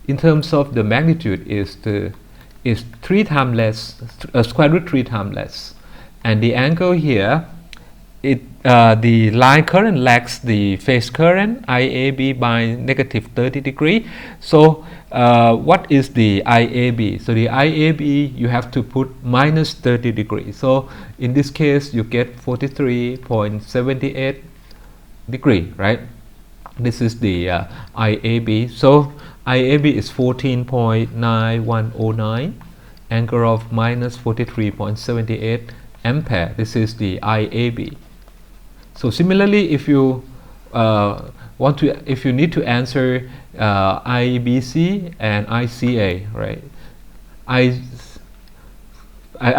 in terms of the magnitude is 3 times less, square root 3 times less, and the angle here, the line current lags the phase current IAB by negative 30 degree. So what is the IAB? So the IAB, you have to put minus 30 degrees. So in this case you get 43.78 degree, right? This is the IAB. So IAB is 14.9109, angle of minus 43.78 ampere. This is the IAB. So similarly, if you if you need to answer IBC and ICA, right? I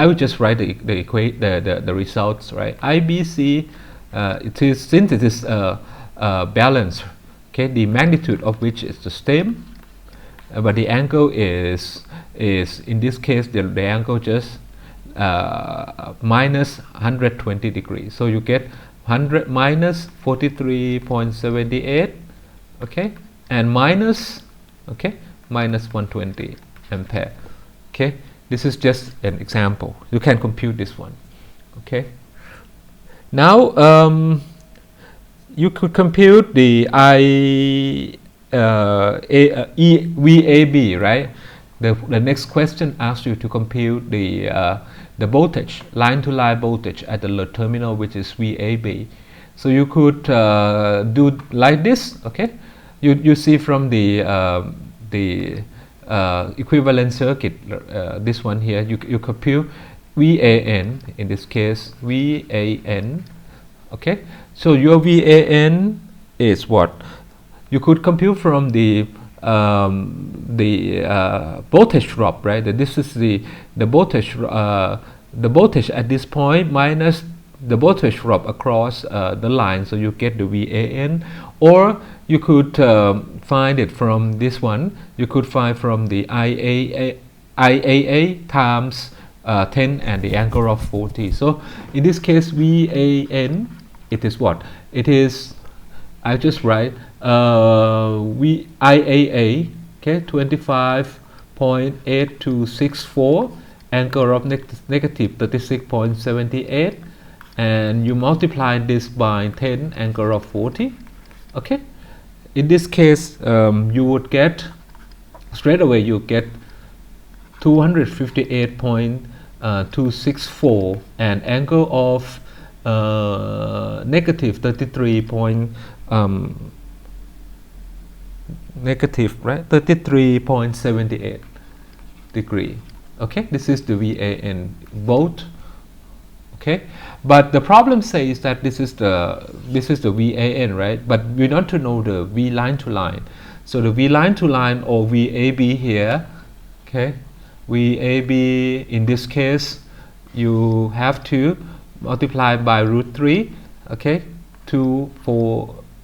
would just write the results, right? IBC, it is, since it is balanced, okay, the magnitude of which is the same, but the angle is in this case the angle just minus 120 degrees. So you get 100 minus 43.78, okay, and minus, okay, minus 120 ampere. Okay, this is just an example. You can compute this one. Okay, now you could compute the VAB, right? The next question asks you to compute the voltage, line-to-line voltage at the terminal, which is VAB. So you could do like this. Okay, you see from the equivalent circuit, this one here, you compute VAN, in this case VAN. Okay, so your VAN is what? You could compute from the voltage drop, right? This is the voltage at this point minus the voltage drop across the line, so you get the VAN. Or you could find it from this one. You could find from the IAA times 10 and the angle of 40. So in this case, VAN, it is what? It is, I just write IAA, okay, 25.8264, angle of negative 36.78, and you multiply this by 10, angle of 40. Okay, in this case you would get straight away, you get 258.264 and angle of negative 33 point negative, right, 33.78 degree. Okay, this is the VAN volt. Okay, but the problem says that this is the VAN, right? But we want to know the V line to line. So the V line to line, or VAB here, okay, VAB in this case you have to multiply by root 3, okay, to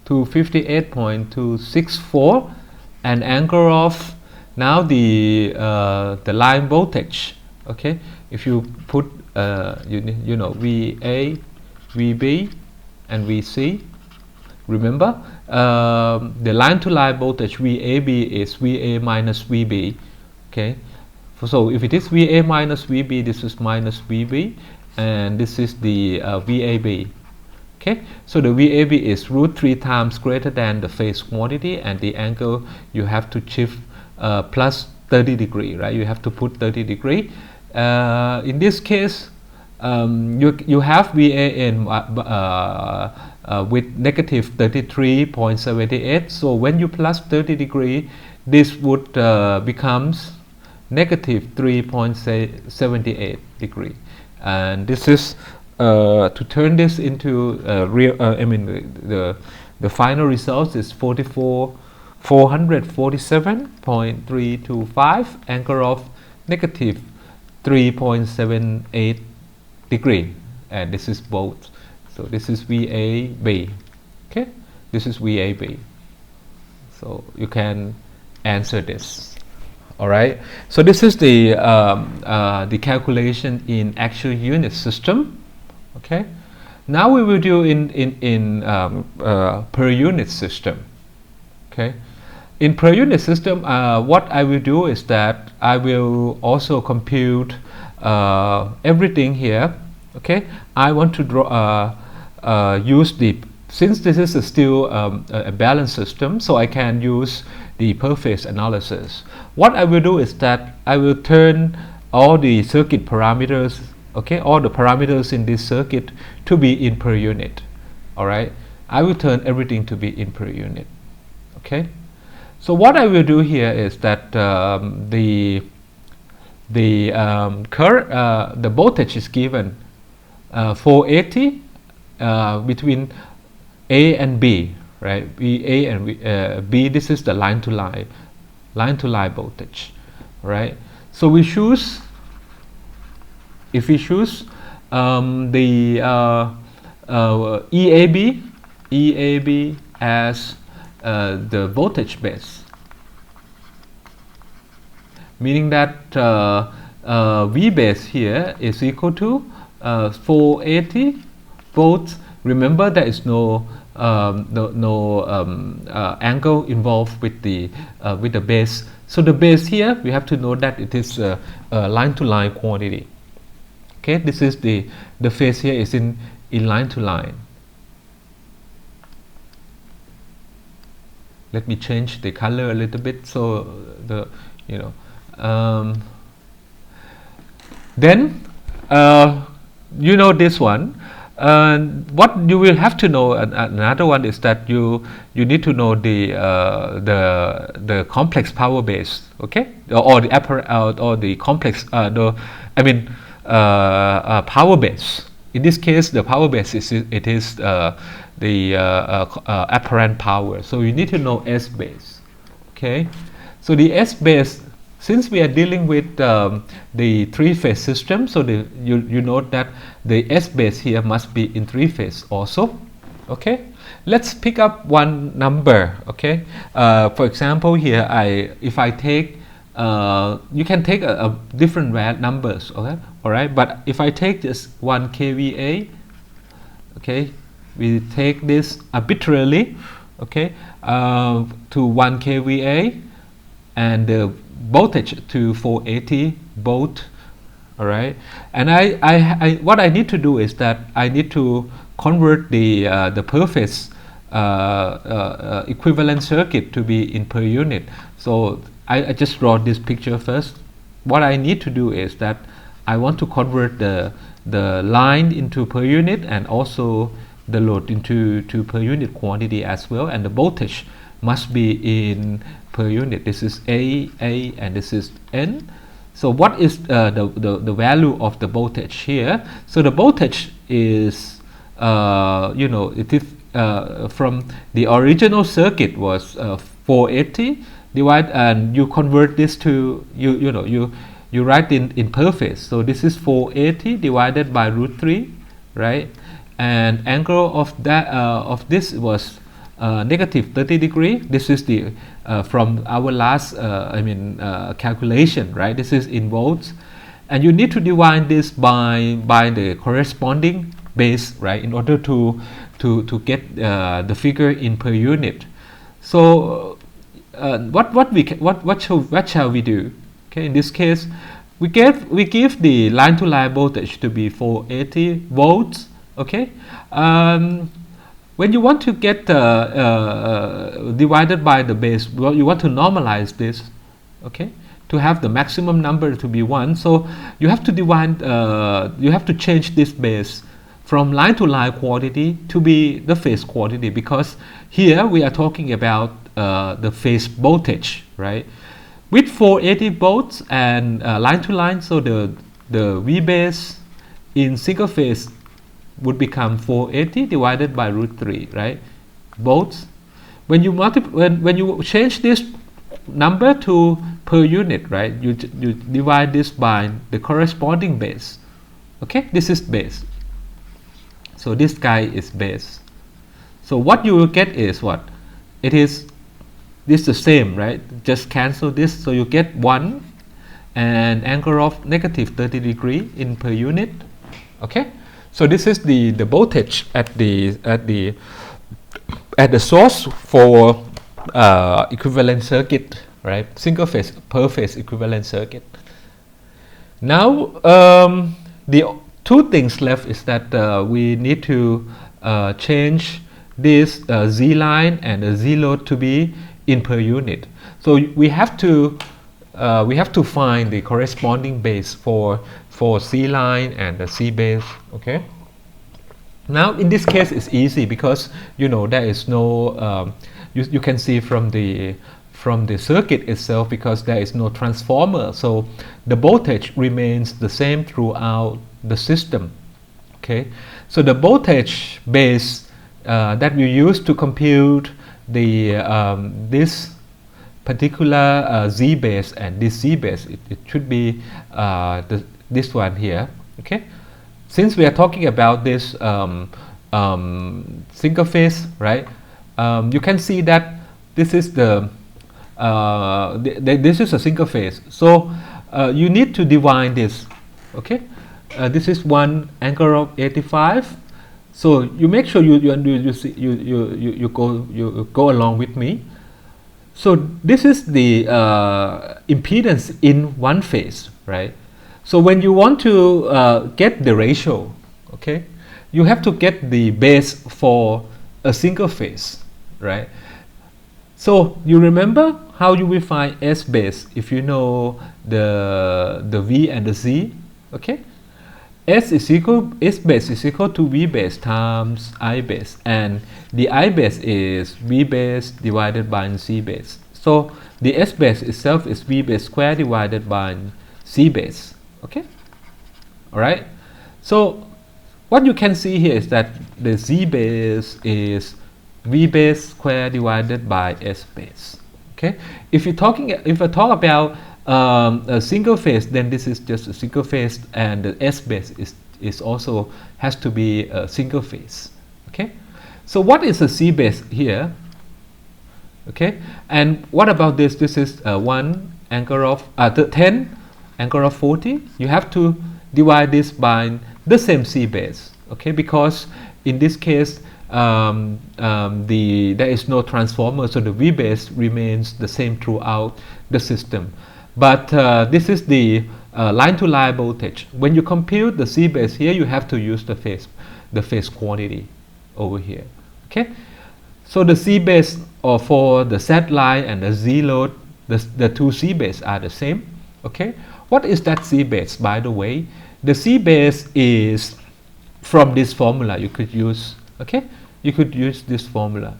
58.264, and angle of now the line voltage. Okay, if you put you know VA, VB, and VC. Remember, the line to line voltage VAB is VA minus VB. Okay, so if it is VA minus VB, this is minus VB, and this is the VAB. Okay, so the VAB is root 3 times greater than the phase quantity, and the angle you have to shift plus 30 degree, right? You have to put 30 degree. In this case, you have VAN with negative 33.78. So when you plus 30 degree, this would becomes negative 3.78 degree, and this is to turn this into real. I mean the final result is 447.325, angle of negative 3.78 degree, and this is both. So this is VAB. Okay, this is VAB. So you can answer this. All right. So this is the calculation in actual unit system. Okay. Now we will do in per unit system. Okay. In per unit system, what I will do is that I will also compute everything here. Okay. I want to draw use the, since this is still a balanced system, so I can use the per phase analysis. What I will do is that I will turn all the circuit parameters, okay, all the parameters in this circuit to be in per unit. All right, I will turn everything to be in per unit. Okay, so what I will do here is that the voltage is given 480 between A and B, right? A and B. This is the line to line voltage, right? So we choose, if we choose the EAB as the voltage base, meaning that V base here is equal to 480 volts. Remember, there is no angle involved with the base. So the base here, we have to know that it is a line to line quantity. Okay, this is the phase here is in line to line. Let me change the color a little bit, so the then you know this one. What you will have to know, another one, is that you need to know the complex power base, okay, or the or the complex power base. In this case, the power base is the apparent power. So you need to know S base. Okay, so the S base, since we are dealing with the three-phase system, so you note that the S base here must be in three-phase also. Okay, let's pick up one number. Okay, for example, here if I take you can take a different numbers. Okay, all right. But if I take just 1 kVA, okay, we take this arbitrarily, okay, to 1 kVA, and the voltage to 480 volt. All right, and I what I need to do is that I need to convert the per phase equivalent circuit to be in per unit. So I just draw this picture first. What I need to do is that I want to convert the line into per unit and also the load into per unit quantity as well, and the voltage must be in per unit. This is A, and this is N. So what is the value of the voltage here? So the voltage is it is from the original circuit was 480 divide, and you convert this to you write in per phase. So this is 480 divided by √3, right? And angle of that of this was negative 30 degree. This is the from our last calculation, right? This is in volts, and you need to divide this by the corresponding base, right, in order to get the figure in per unit. So what shall we do? Okay, in this case, we give the line to line voltage to be 480 volts. Okay, when you want to get divided by the base, well, you want to normalize this, okay, to have the maximum number to be 1. So you have to divide, you have to change this base from line to line quantity to be the phase quantity, because here we are talking about the phase voltage, right? With 480 volts and line to line, so the V base in single phase would become 480 divided by √3, right? Volts. When you when you change this number to per unit, right? You divide this by the corresponding base. Okay, this is base. So this guy is base. So what you will get is what? It is this the same, right? Just cancel this, so you get 1 and angle of negative 30 degree in per unit. Okay. So this is the voltage at the source for equivalent circuit, right? Single phase per phase equivalent circuit. Now the two things left is that we need to change this Z line and the Z load to be in per unit. So we have to find the corresponding base for C line and the C base. Okay. Now in this case it's easy because there is no you can see from the circuit itself, because there is no transformer, so the voltage remains the same throughout the system. Okay, so the voltage base that we use to compute the this particular Z base and this Z base, it should be this one here. Okay, since we are talking about this single phase, right? You can see that this is this is a single phase. So you need to divide this. Okay, this is one angle of 85. So you make sure you go along with me. So this is the impedance in one phase, right? So when you want to get the ratio, okay, you have to get the base for a single phase, right? So you remember how you will find S base if you know the V and the Z, okay? S base is equal to V base times I base, and the I base is V base divided by C base. So the S base itself is V base squared divided by C base. Okay, all right. So what you can see here is that the Z base is V base squared divided by S base. Okay, if I talk about a single phase, then this is just a single phase, and the S base is also has to be a single phase. Okay, so what is a C base here? Okay, and what about this? This is 1 angle of 10 angle of 40. You have to divide this by the same C base. Okay, because in this case there is no transformer, so the V base remains the same throughout the system. But this is the line to line voltage. When you compute the C base here, you have to use the phase quantity over here. Okay, so the C base for the Z line and the Z load, the two C base are the same. Okay, What is that C base, by the way? The C base is from this formula you could use, okay? You could use this formula.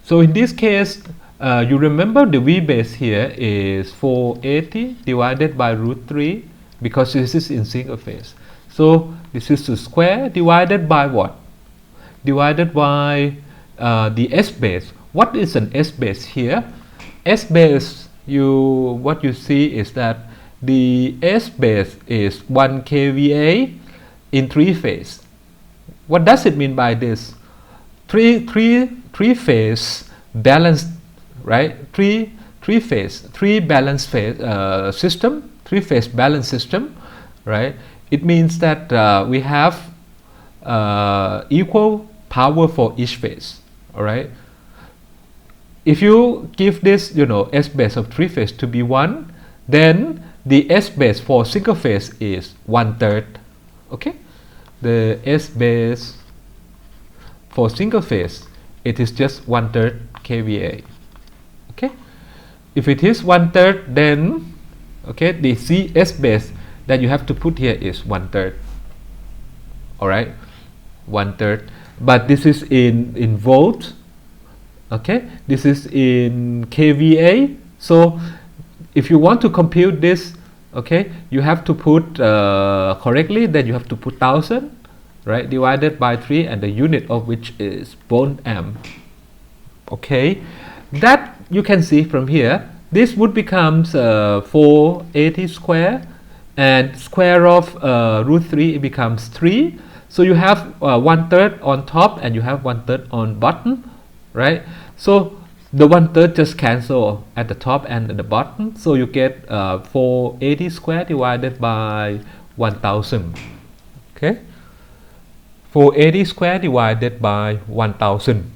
So in this case, you remember the V base here is 480 divided by root 3 because this is in single phase. So this is the square divided by what? Divided by the S base. What is an S base here? S base, what you see is that the S base is 1 kVA in 3 phase. What does it mean by this? Three phase balanced, right? Three balanced phase system, 3 phase balance system, right? It means that we have equal power for each phase. All right. If you give this, S base of 3 phase to be 1, then the S base for single phase is 1/3. Okay. The S base for single phase, it is just 1/3 kVA. Okay. If it is 1/3, then okay, the S base that you have to put here is 1/3. All right, 1/3. But this is in volt. Okay, this is in kVA. So if you want to compute this, okay, you have to put correctly. Then you have to put 1000, right, divided by 3, and the unit of which is volt amp. Okay, that you can see from here. This would becomes 480 square, and square of root 3 it becomes 3. So you have 1/3 on top and you have 1/3 on bottom, right? So the 1/3 just cancel at the top and at the bottom. So you get 480 square divided by 1000. Okay, 480 square divided by 1000.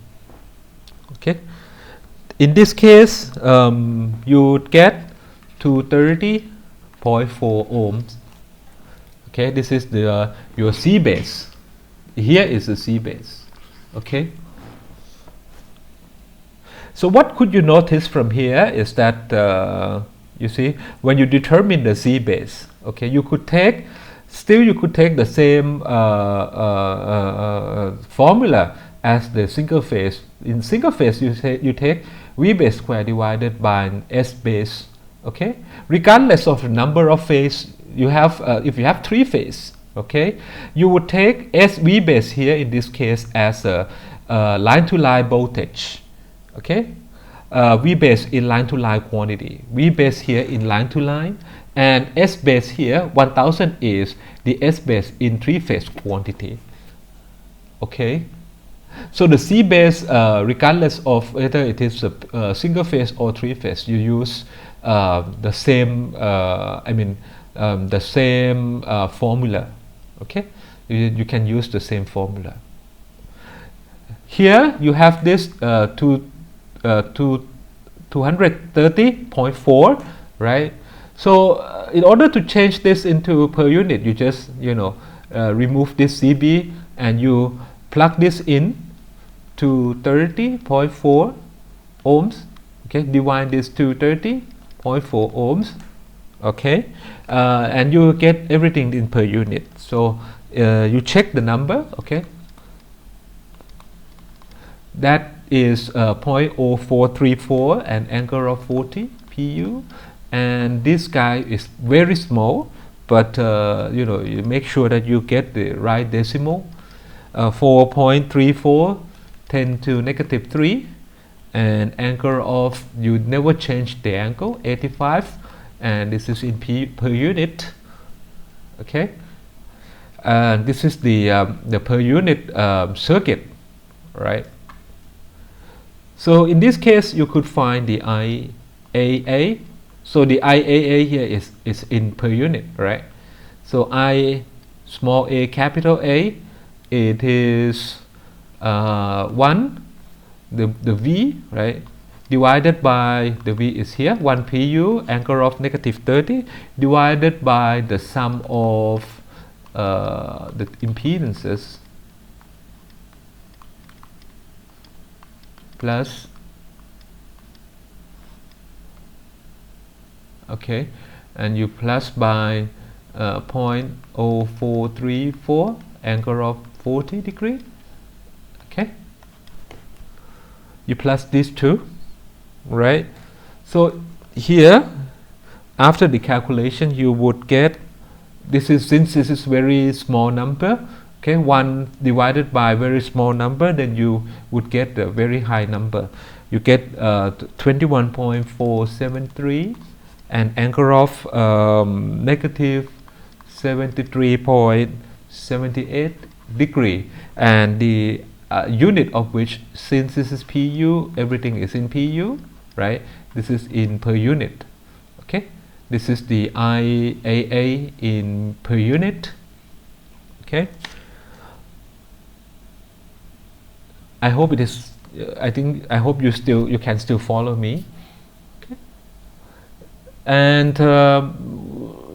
Okay, in this case you would get 230.4 ohms. Okay, this is the your C base. Here is the C base. Okay. So what could you notice from here is that you see, when you determine the C base, okay, you could take the same formula as the single phase. In single phase, you take V base square divided by S base. Okay, regardless of the number of phase you have. If you have 3 phase, okay, you would take V base here in this case as a line to line voltage. Okay, V base in line to line quantity, V base here in line to line, and S base here 1000 is the S base in 3 phase quantity. Okay, so the C base, regardless of whether it is a single phase or 3 phase, you use the same the same formula. Okay, you can use the same formula. Here you have this 230.4, right? So in order to change this into per unit, you just remove this CB and you plug this in to 30.4 ohms. Okay, divide this to 30.4 ohms. Okay, and you get everything in per unit. So you check the number. Okay, that is 0.0434 and angle of 40 pu, and this guy is very small, but you make sure that you get the right decimal. 4.34 10 to negative 3, and angle of, you never change the angle, 85, and this is in per unit. Okay, and this is the per unit circuit, right? So in this case you could find the IAA. So the IAA here is in per unit, right? So I small a capital A, it is 1, the V, right, divided by the V is here 1 pu, angle of negative 30, divided by the sum of the impedances plus, okay, and you plus by 0.0434, angle of 40 degree. Okay, you plus these two, right? So here, after the calculation, you would get, this is, since this is very small number, okay, 1 divided by very small number, then you would get a very high number. You get 21.473 and angle of negative 73.78 degree, and the unit of which, since this is PU, everything is in PU, right? This is in per unit. Okay, this is the IAA in per unit. Okay, I hope it is. I hope you can still follow me. Okay, and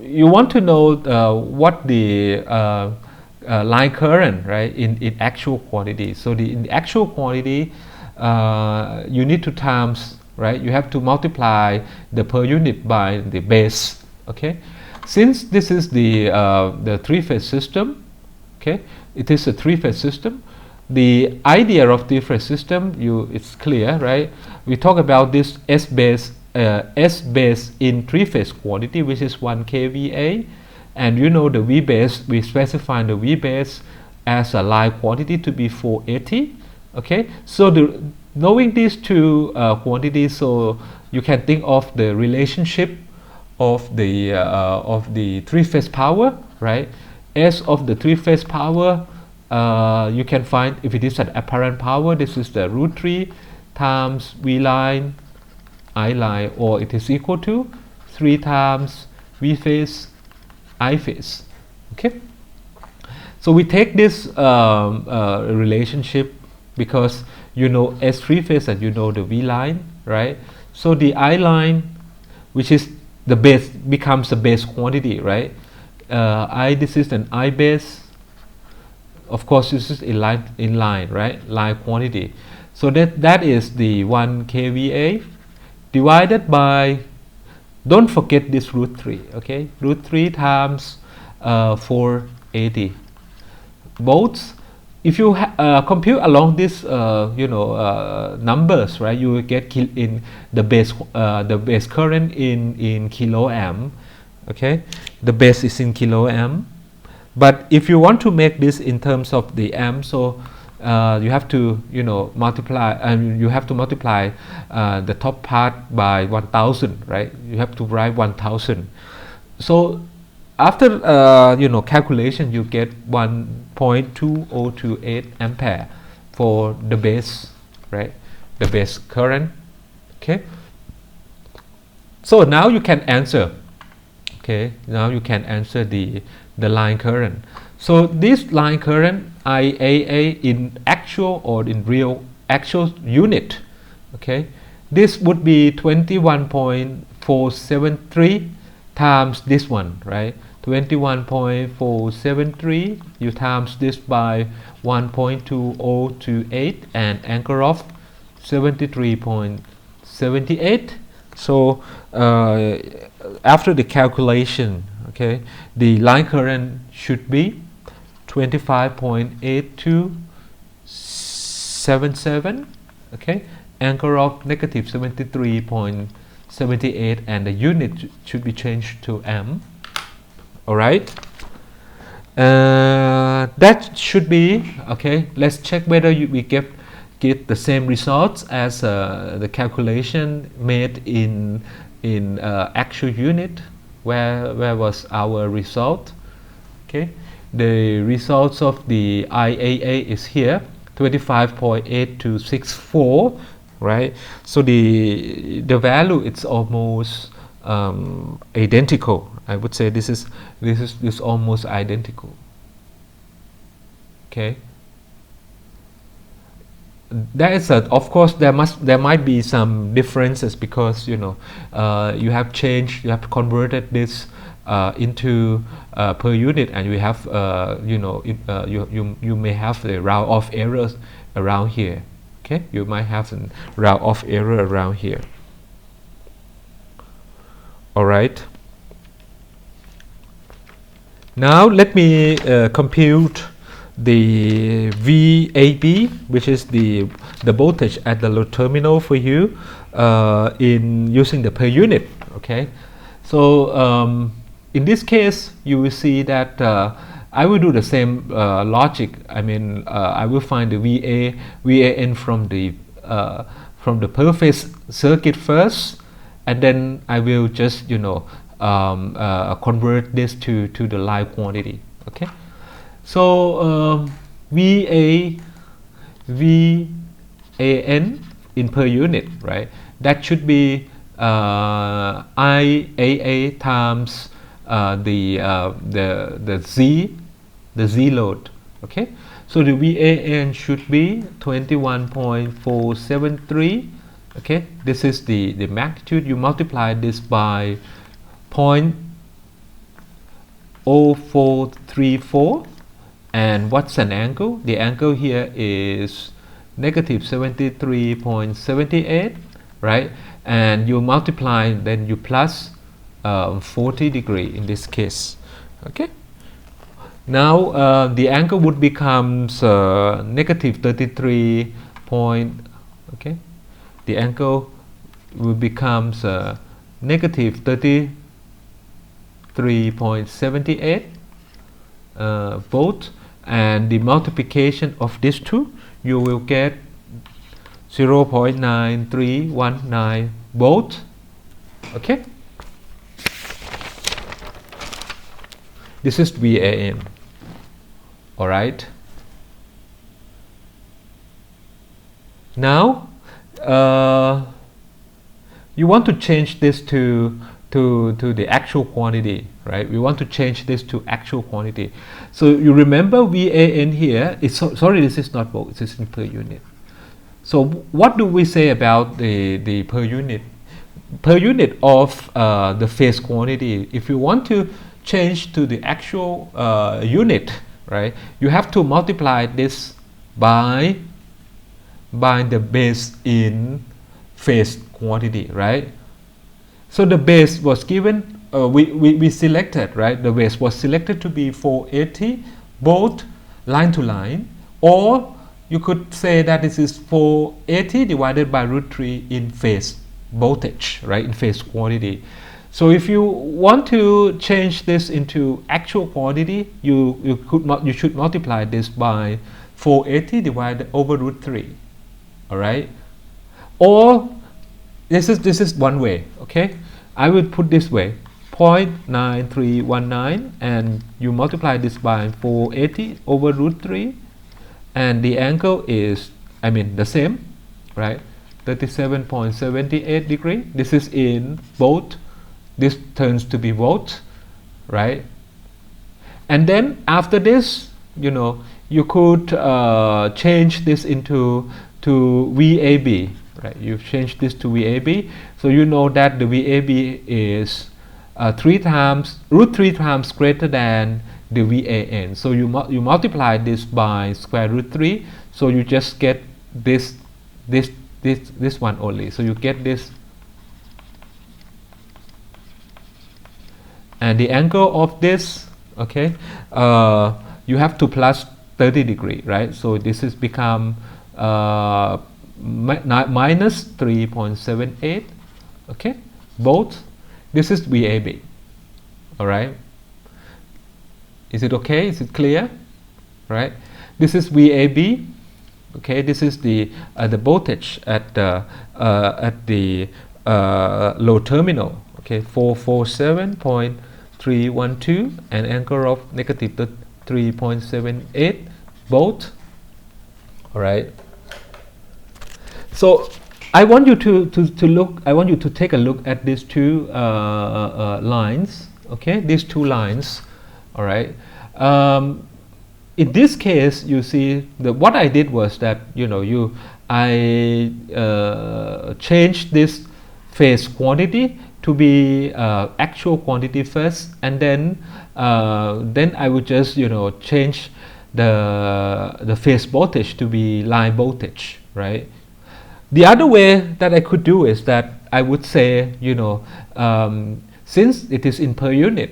you want to know what the line current, right, in actual quantity. So in the actual quantity, you need to times, right, you have to multiply the per unit by the base. Okay, since this is the three-phase system, okay, it is a three-phase system. The idea of three-phase system, it's clear, right? We talk about this S base in three-phase quantity, which is 1 kVA, and you know the V base, we specify the V base as a line quantity to be 480. Okay, so knowing these two quantities, so you can think of the relationship of the three-phase power, right? S of the three-phase power, you can find, if it is an apparent power, this is the root 3 times V line I line, or it is equal to 3 times V phase I phase. Okay, so we take this relationship because you know S three phase and you know the V line, right? So the I line, which is the base, becomes the base quantity, right? This is an I base. Of course, this is in line, right? Line quantity. So that is the 1 kVA divided by, don't forget this root 3, okay? Root 3 times 480 volts. If you compute along this, numbers, right? You will get in the base current in kiloamp. Okay, the base is in kiloamp. But if you want to make this in terms of the amp, so you have to multiply, and you have to multiply the top part by 1000, right? You have to write 1000. So after calculation, you get 1.2028 ampere for the base, right? The base current. Okay, so now you can answer. Okay, now you can answer the line current. So this line current IAA in actual or in real actual unit, okay, this would be 21.473 times this one, right? 21.473, you times this by 1.2028 and angle of 73.78. So after the calculation, okay, the line current should be 25.8277, okay, angle of negative 73.78, and the unit should be changed to amp. All right, that should be okay. Let's check whether we get the same results as the calculation made in actual unit. Where was our result? Okay, the results of the IAA is here, 25.8264, right? So the value, it's almost identical. I would say this is almost identical. Okay, that is of course there might be some differences because you have converted this into per unit, and you have you may have the round off errors around here. Okay, you might have a round off error around here. All right. Now let me compute the VAB, which is the voltage at the load terminal for you in using the per unit. Okay, so in this case you will see that I will do the same logic. I mean, I will find the VAN from the per phase circuit first, and then I will just convert this to the line quantity. Okay, so VAN in per unit, right? That should be IAA times the Z load. Okay, so the VAN should be 21.473. Okay, this is the magnitude. You multiply this by 0.0434, and what's an angle? The angle here is negative 73.78, right? And you multiply, then you plus 40 degree in this case. Okay, now the angle would becomes negative 33 okay, the angle will becomes negative 33.78 volt, and the multiplication of these two, you will get 0.9319 volt. Okay, this is VAN. All right, now you want to change this to the actual quantity, right? We want to change this to actual quantity. So you remember VAN here, sorry, this is not volt, this is in per unit. So what do we say about the per unit of the phase quantity? If you want to change to the actual unit, right, you have to multiply this by the base in phase quantity, right? So the base was given, we selected, right? The base was selected to be 480 both line to line, or you could say that this is 480 divided by root 3 in phase voltage, right? In phase quantity. So if you want to change this into actual quantity, you should multiply this by 480 divided over root 3. All right, or this is one way. Okay, I will put this way, 0.9319, and you multiply this by 480 over root 3, and the angle is, I mean, the same, right? 37.78 degree. This is in volt. This turns to be volt, right? And then after this, you could change this into VAB, right? You've changed this to VAB, so you know that the VAB is root 3 times greater than the VAN. So you multiply this by square root 3, so you just get this one only. So you get this, and the angle of this, okay, you have to plus 30 degree, right? So this is become minus 3.78. okay, both. This is VAB. All right, is it okay? Is it clear? Right, this is VAB. Okay, this is the voltage at the load terminal. Okay, 447.312, and angle of negative 3.78 volt. All right. So I want you to look. I want you to take a look at these two lines. Okay, these two lines. All right. In this case, you see what I did was that I changed this phase quantity to be actual quantity first, and then I would just change the phase voltage to be line voltage, right? The other way that I could do is that I would say, since it is in per unit,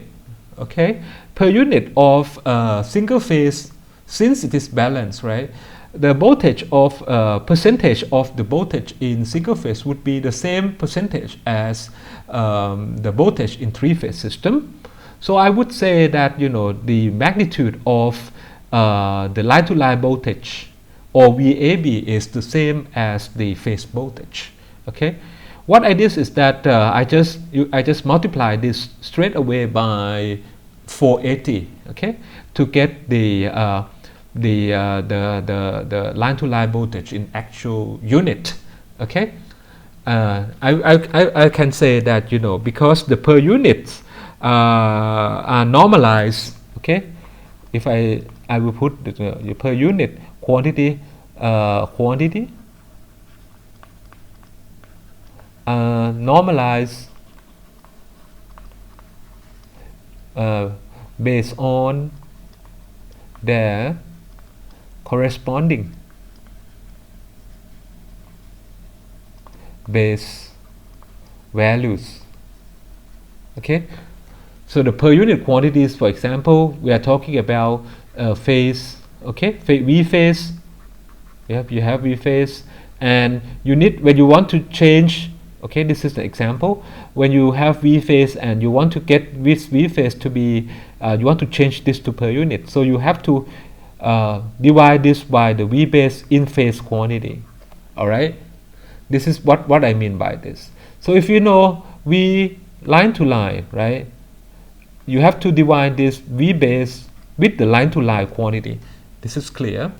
okay, per unit of single phase, since it is balanced, right? The voltage of percentage of the voltage in single phase would be the same percentage as the voltage in three-phase system. So I would say that the magnitude of the line-to-line voltage or VAB is the same as the phase voltage. Okay, what I did is that I just multiply this straight away by 480. Okay, to get the line-to-line voltage in actual unit. Okay, I can say that because the per units are normalized. Okay, if I will put the per unit quantity normalized based on their corresponding base values. Okay, so the per unit quantities, for example, we are talking about phase. Okay, V phase. You have V phase, and you need, when you want to change. Okay, this is the example. When you have V phase and you want to get this V phase to be, you want to change this to per unit. So you have to divide this by the V base in phase quantity. All right, this is what I mean by this. So if you know V line to line, right, you have to divide this V base with the line to line quantity. This is clear.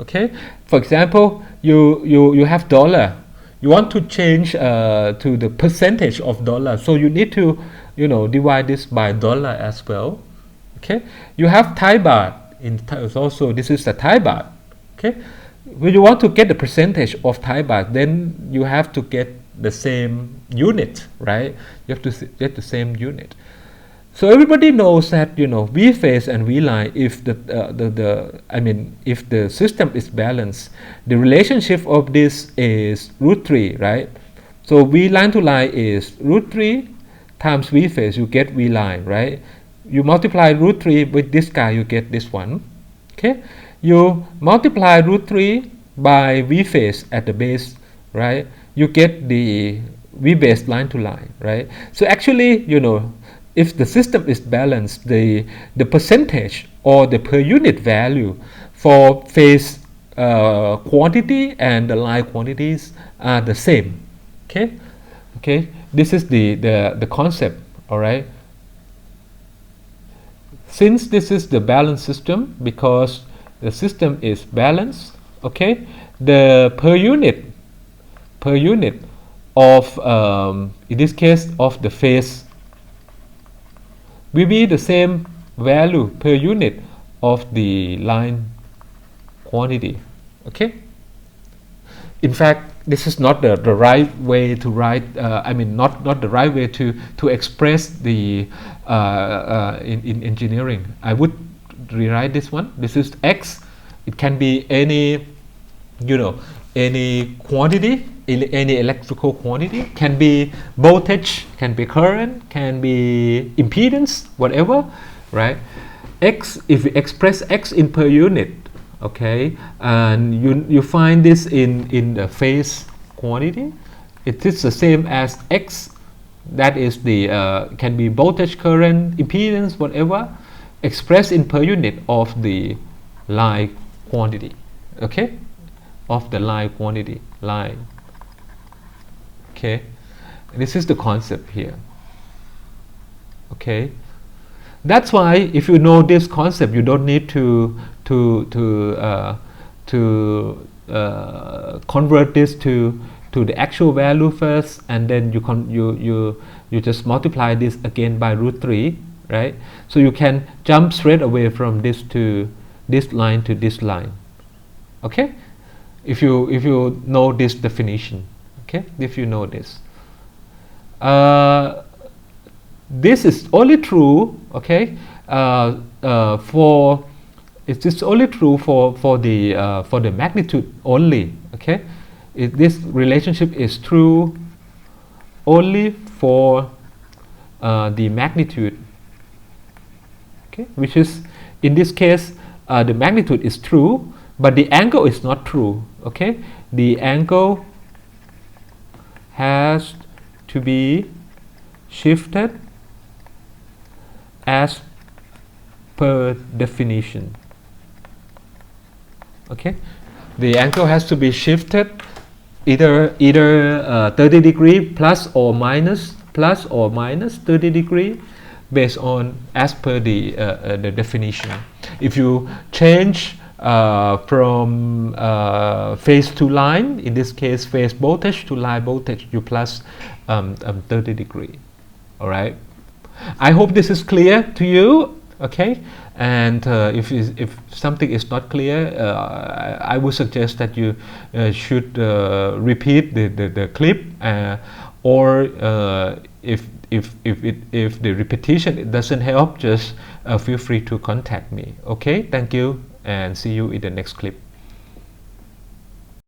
Okay, for example, you have dollar. You want to change to the percentage of dollar, so you need to divide this by dollar as well. Okay, you have Thai baht in also, this is the Thai baht. Okay, when you want to get the percentage of Thai baht, then you have to get the same unit, right? You have to get the same unit. So everybody knows that V phase and V line, if if the system is balanced, the relationship of this is √3, right? So V line to line is √3 times V phase, you get V line, right? You multiply √3 with this guy, you get this one. Okay, you multiply √3 by V phase at the base, right? You get the V base line to line, right? So actually, if the system is balanced, the percentage or the per unit value for phase quantity and the line quantities are the same. Okay, this is the concept. All right, since this is the balanced system, because the system is balanced, okay, the per unit of in this case of the phase will be the same value per unit of the line quantity. Okay, in fact, this is not the right way to write, not the right way to express the in engineering. I would rewrite this one. This is X. It can be any any quantity, any electrical quantity, can be voltage, can be current, can be impedance, whatever, right? X, if you express X in per unit, okay, and you find this in the phase quantity, it is the same as X, that is the can be voltage, current, impedance, whatever, expressed in per unit of the line quantity. Okay, of the line quantity, line. Okay, this is the concept here. Okay, that's why if you know this concept, you don't need to convert this to the actual value first, and then you just multiply this again by √3, right? So you can jump straight away from this to this line to this line. Okay, if you know this definition. Okay, if you know this, this is only true. Okay, for it is only true for the magnitude only. Okay, this relationship is true only for the magnitude okay, which is in this case the magnitude is true, but the angle is not true. Okay, the angle has to be shifted as per definition. Okay, the angle has to be shifted either 30 degree plus or minus 30 degree based on as per the definition. If you change from phase to line, in this case phase voltage to line voltage, you plus 30 degree. All right, I hope this is clear to you. Okay, and if something is not clear, I would suggest that you should repeat the clip, or if the repetition doesn't help, just feel free to contact me. Okay, thank you, and see you in the next clip.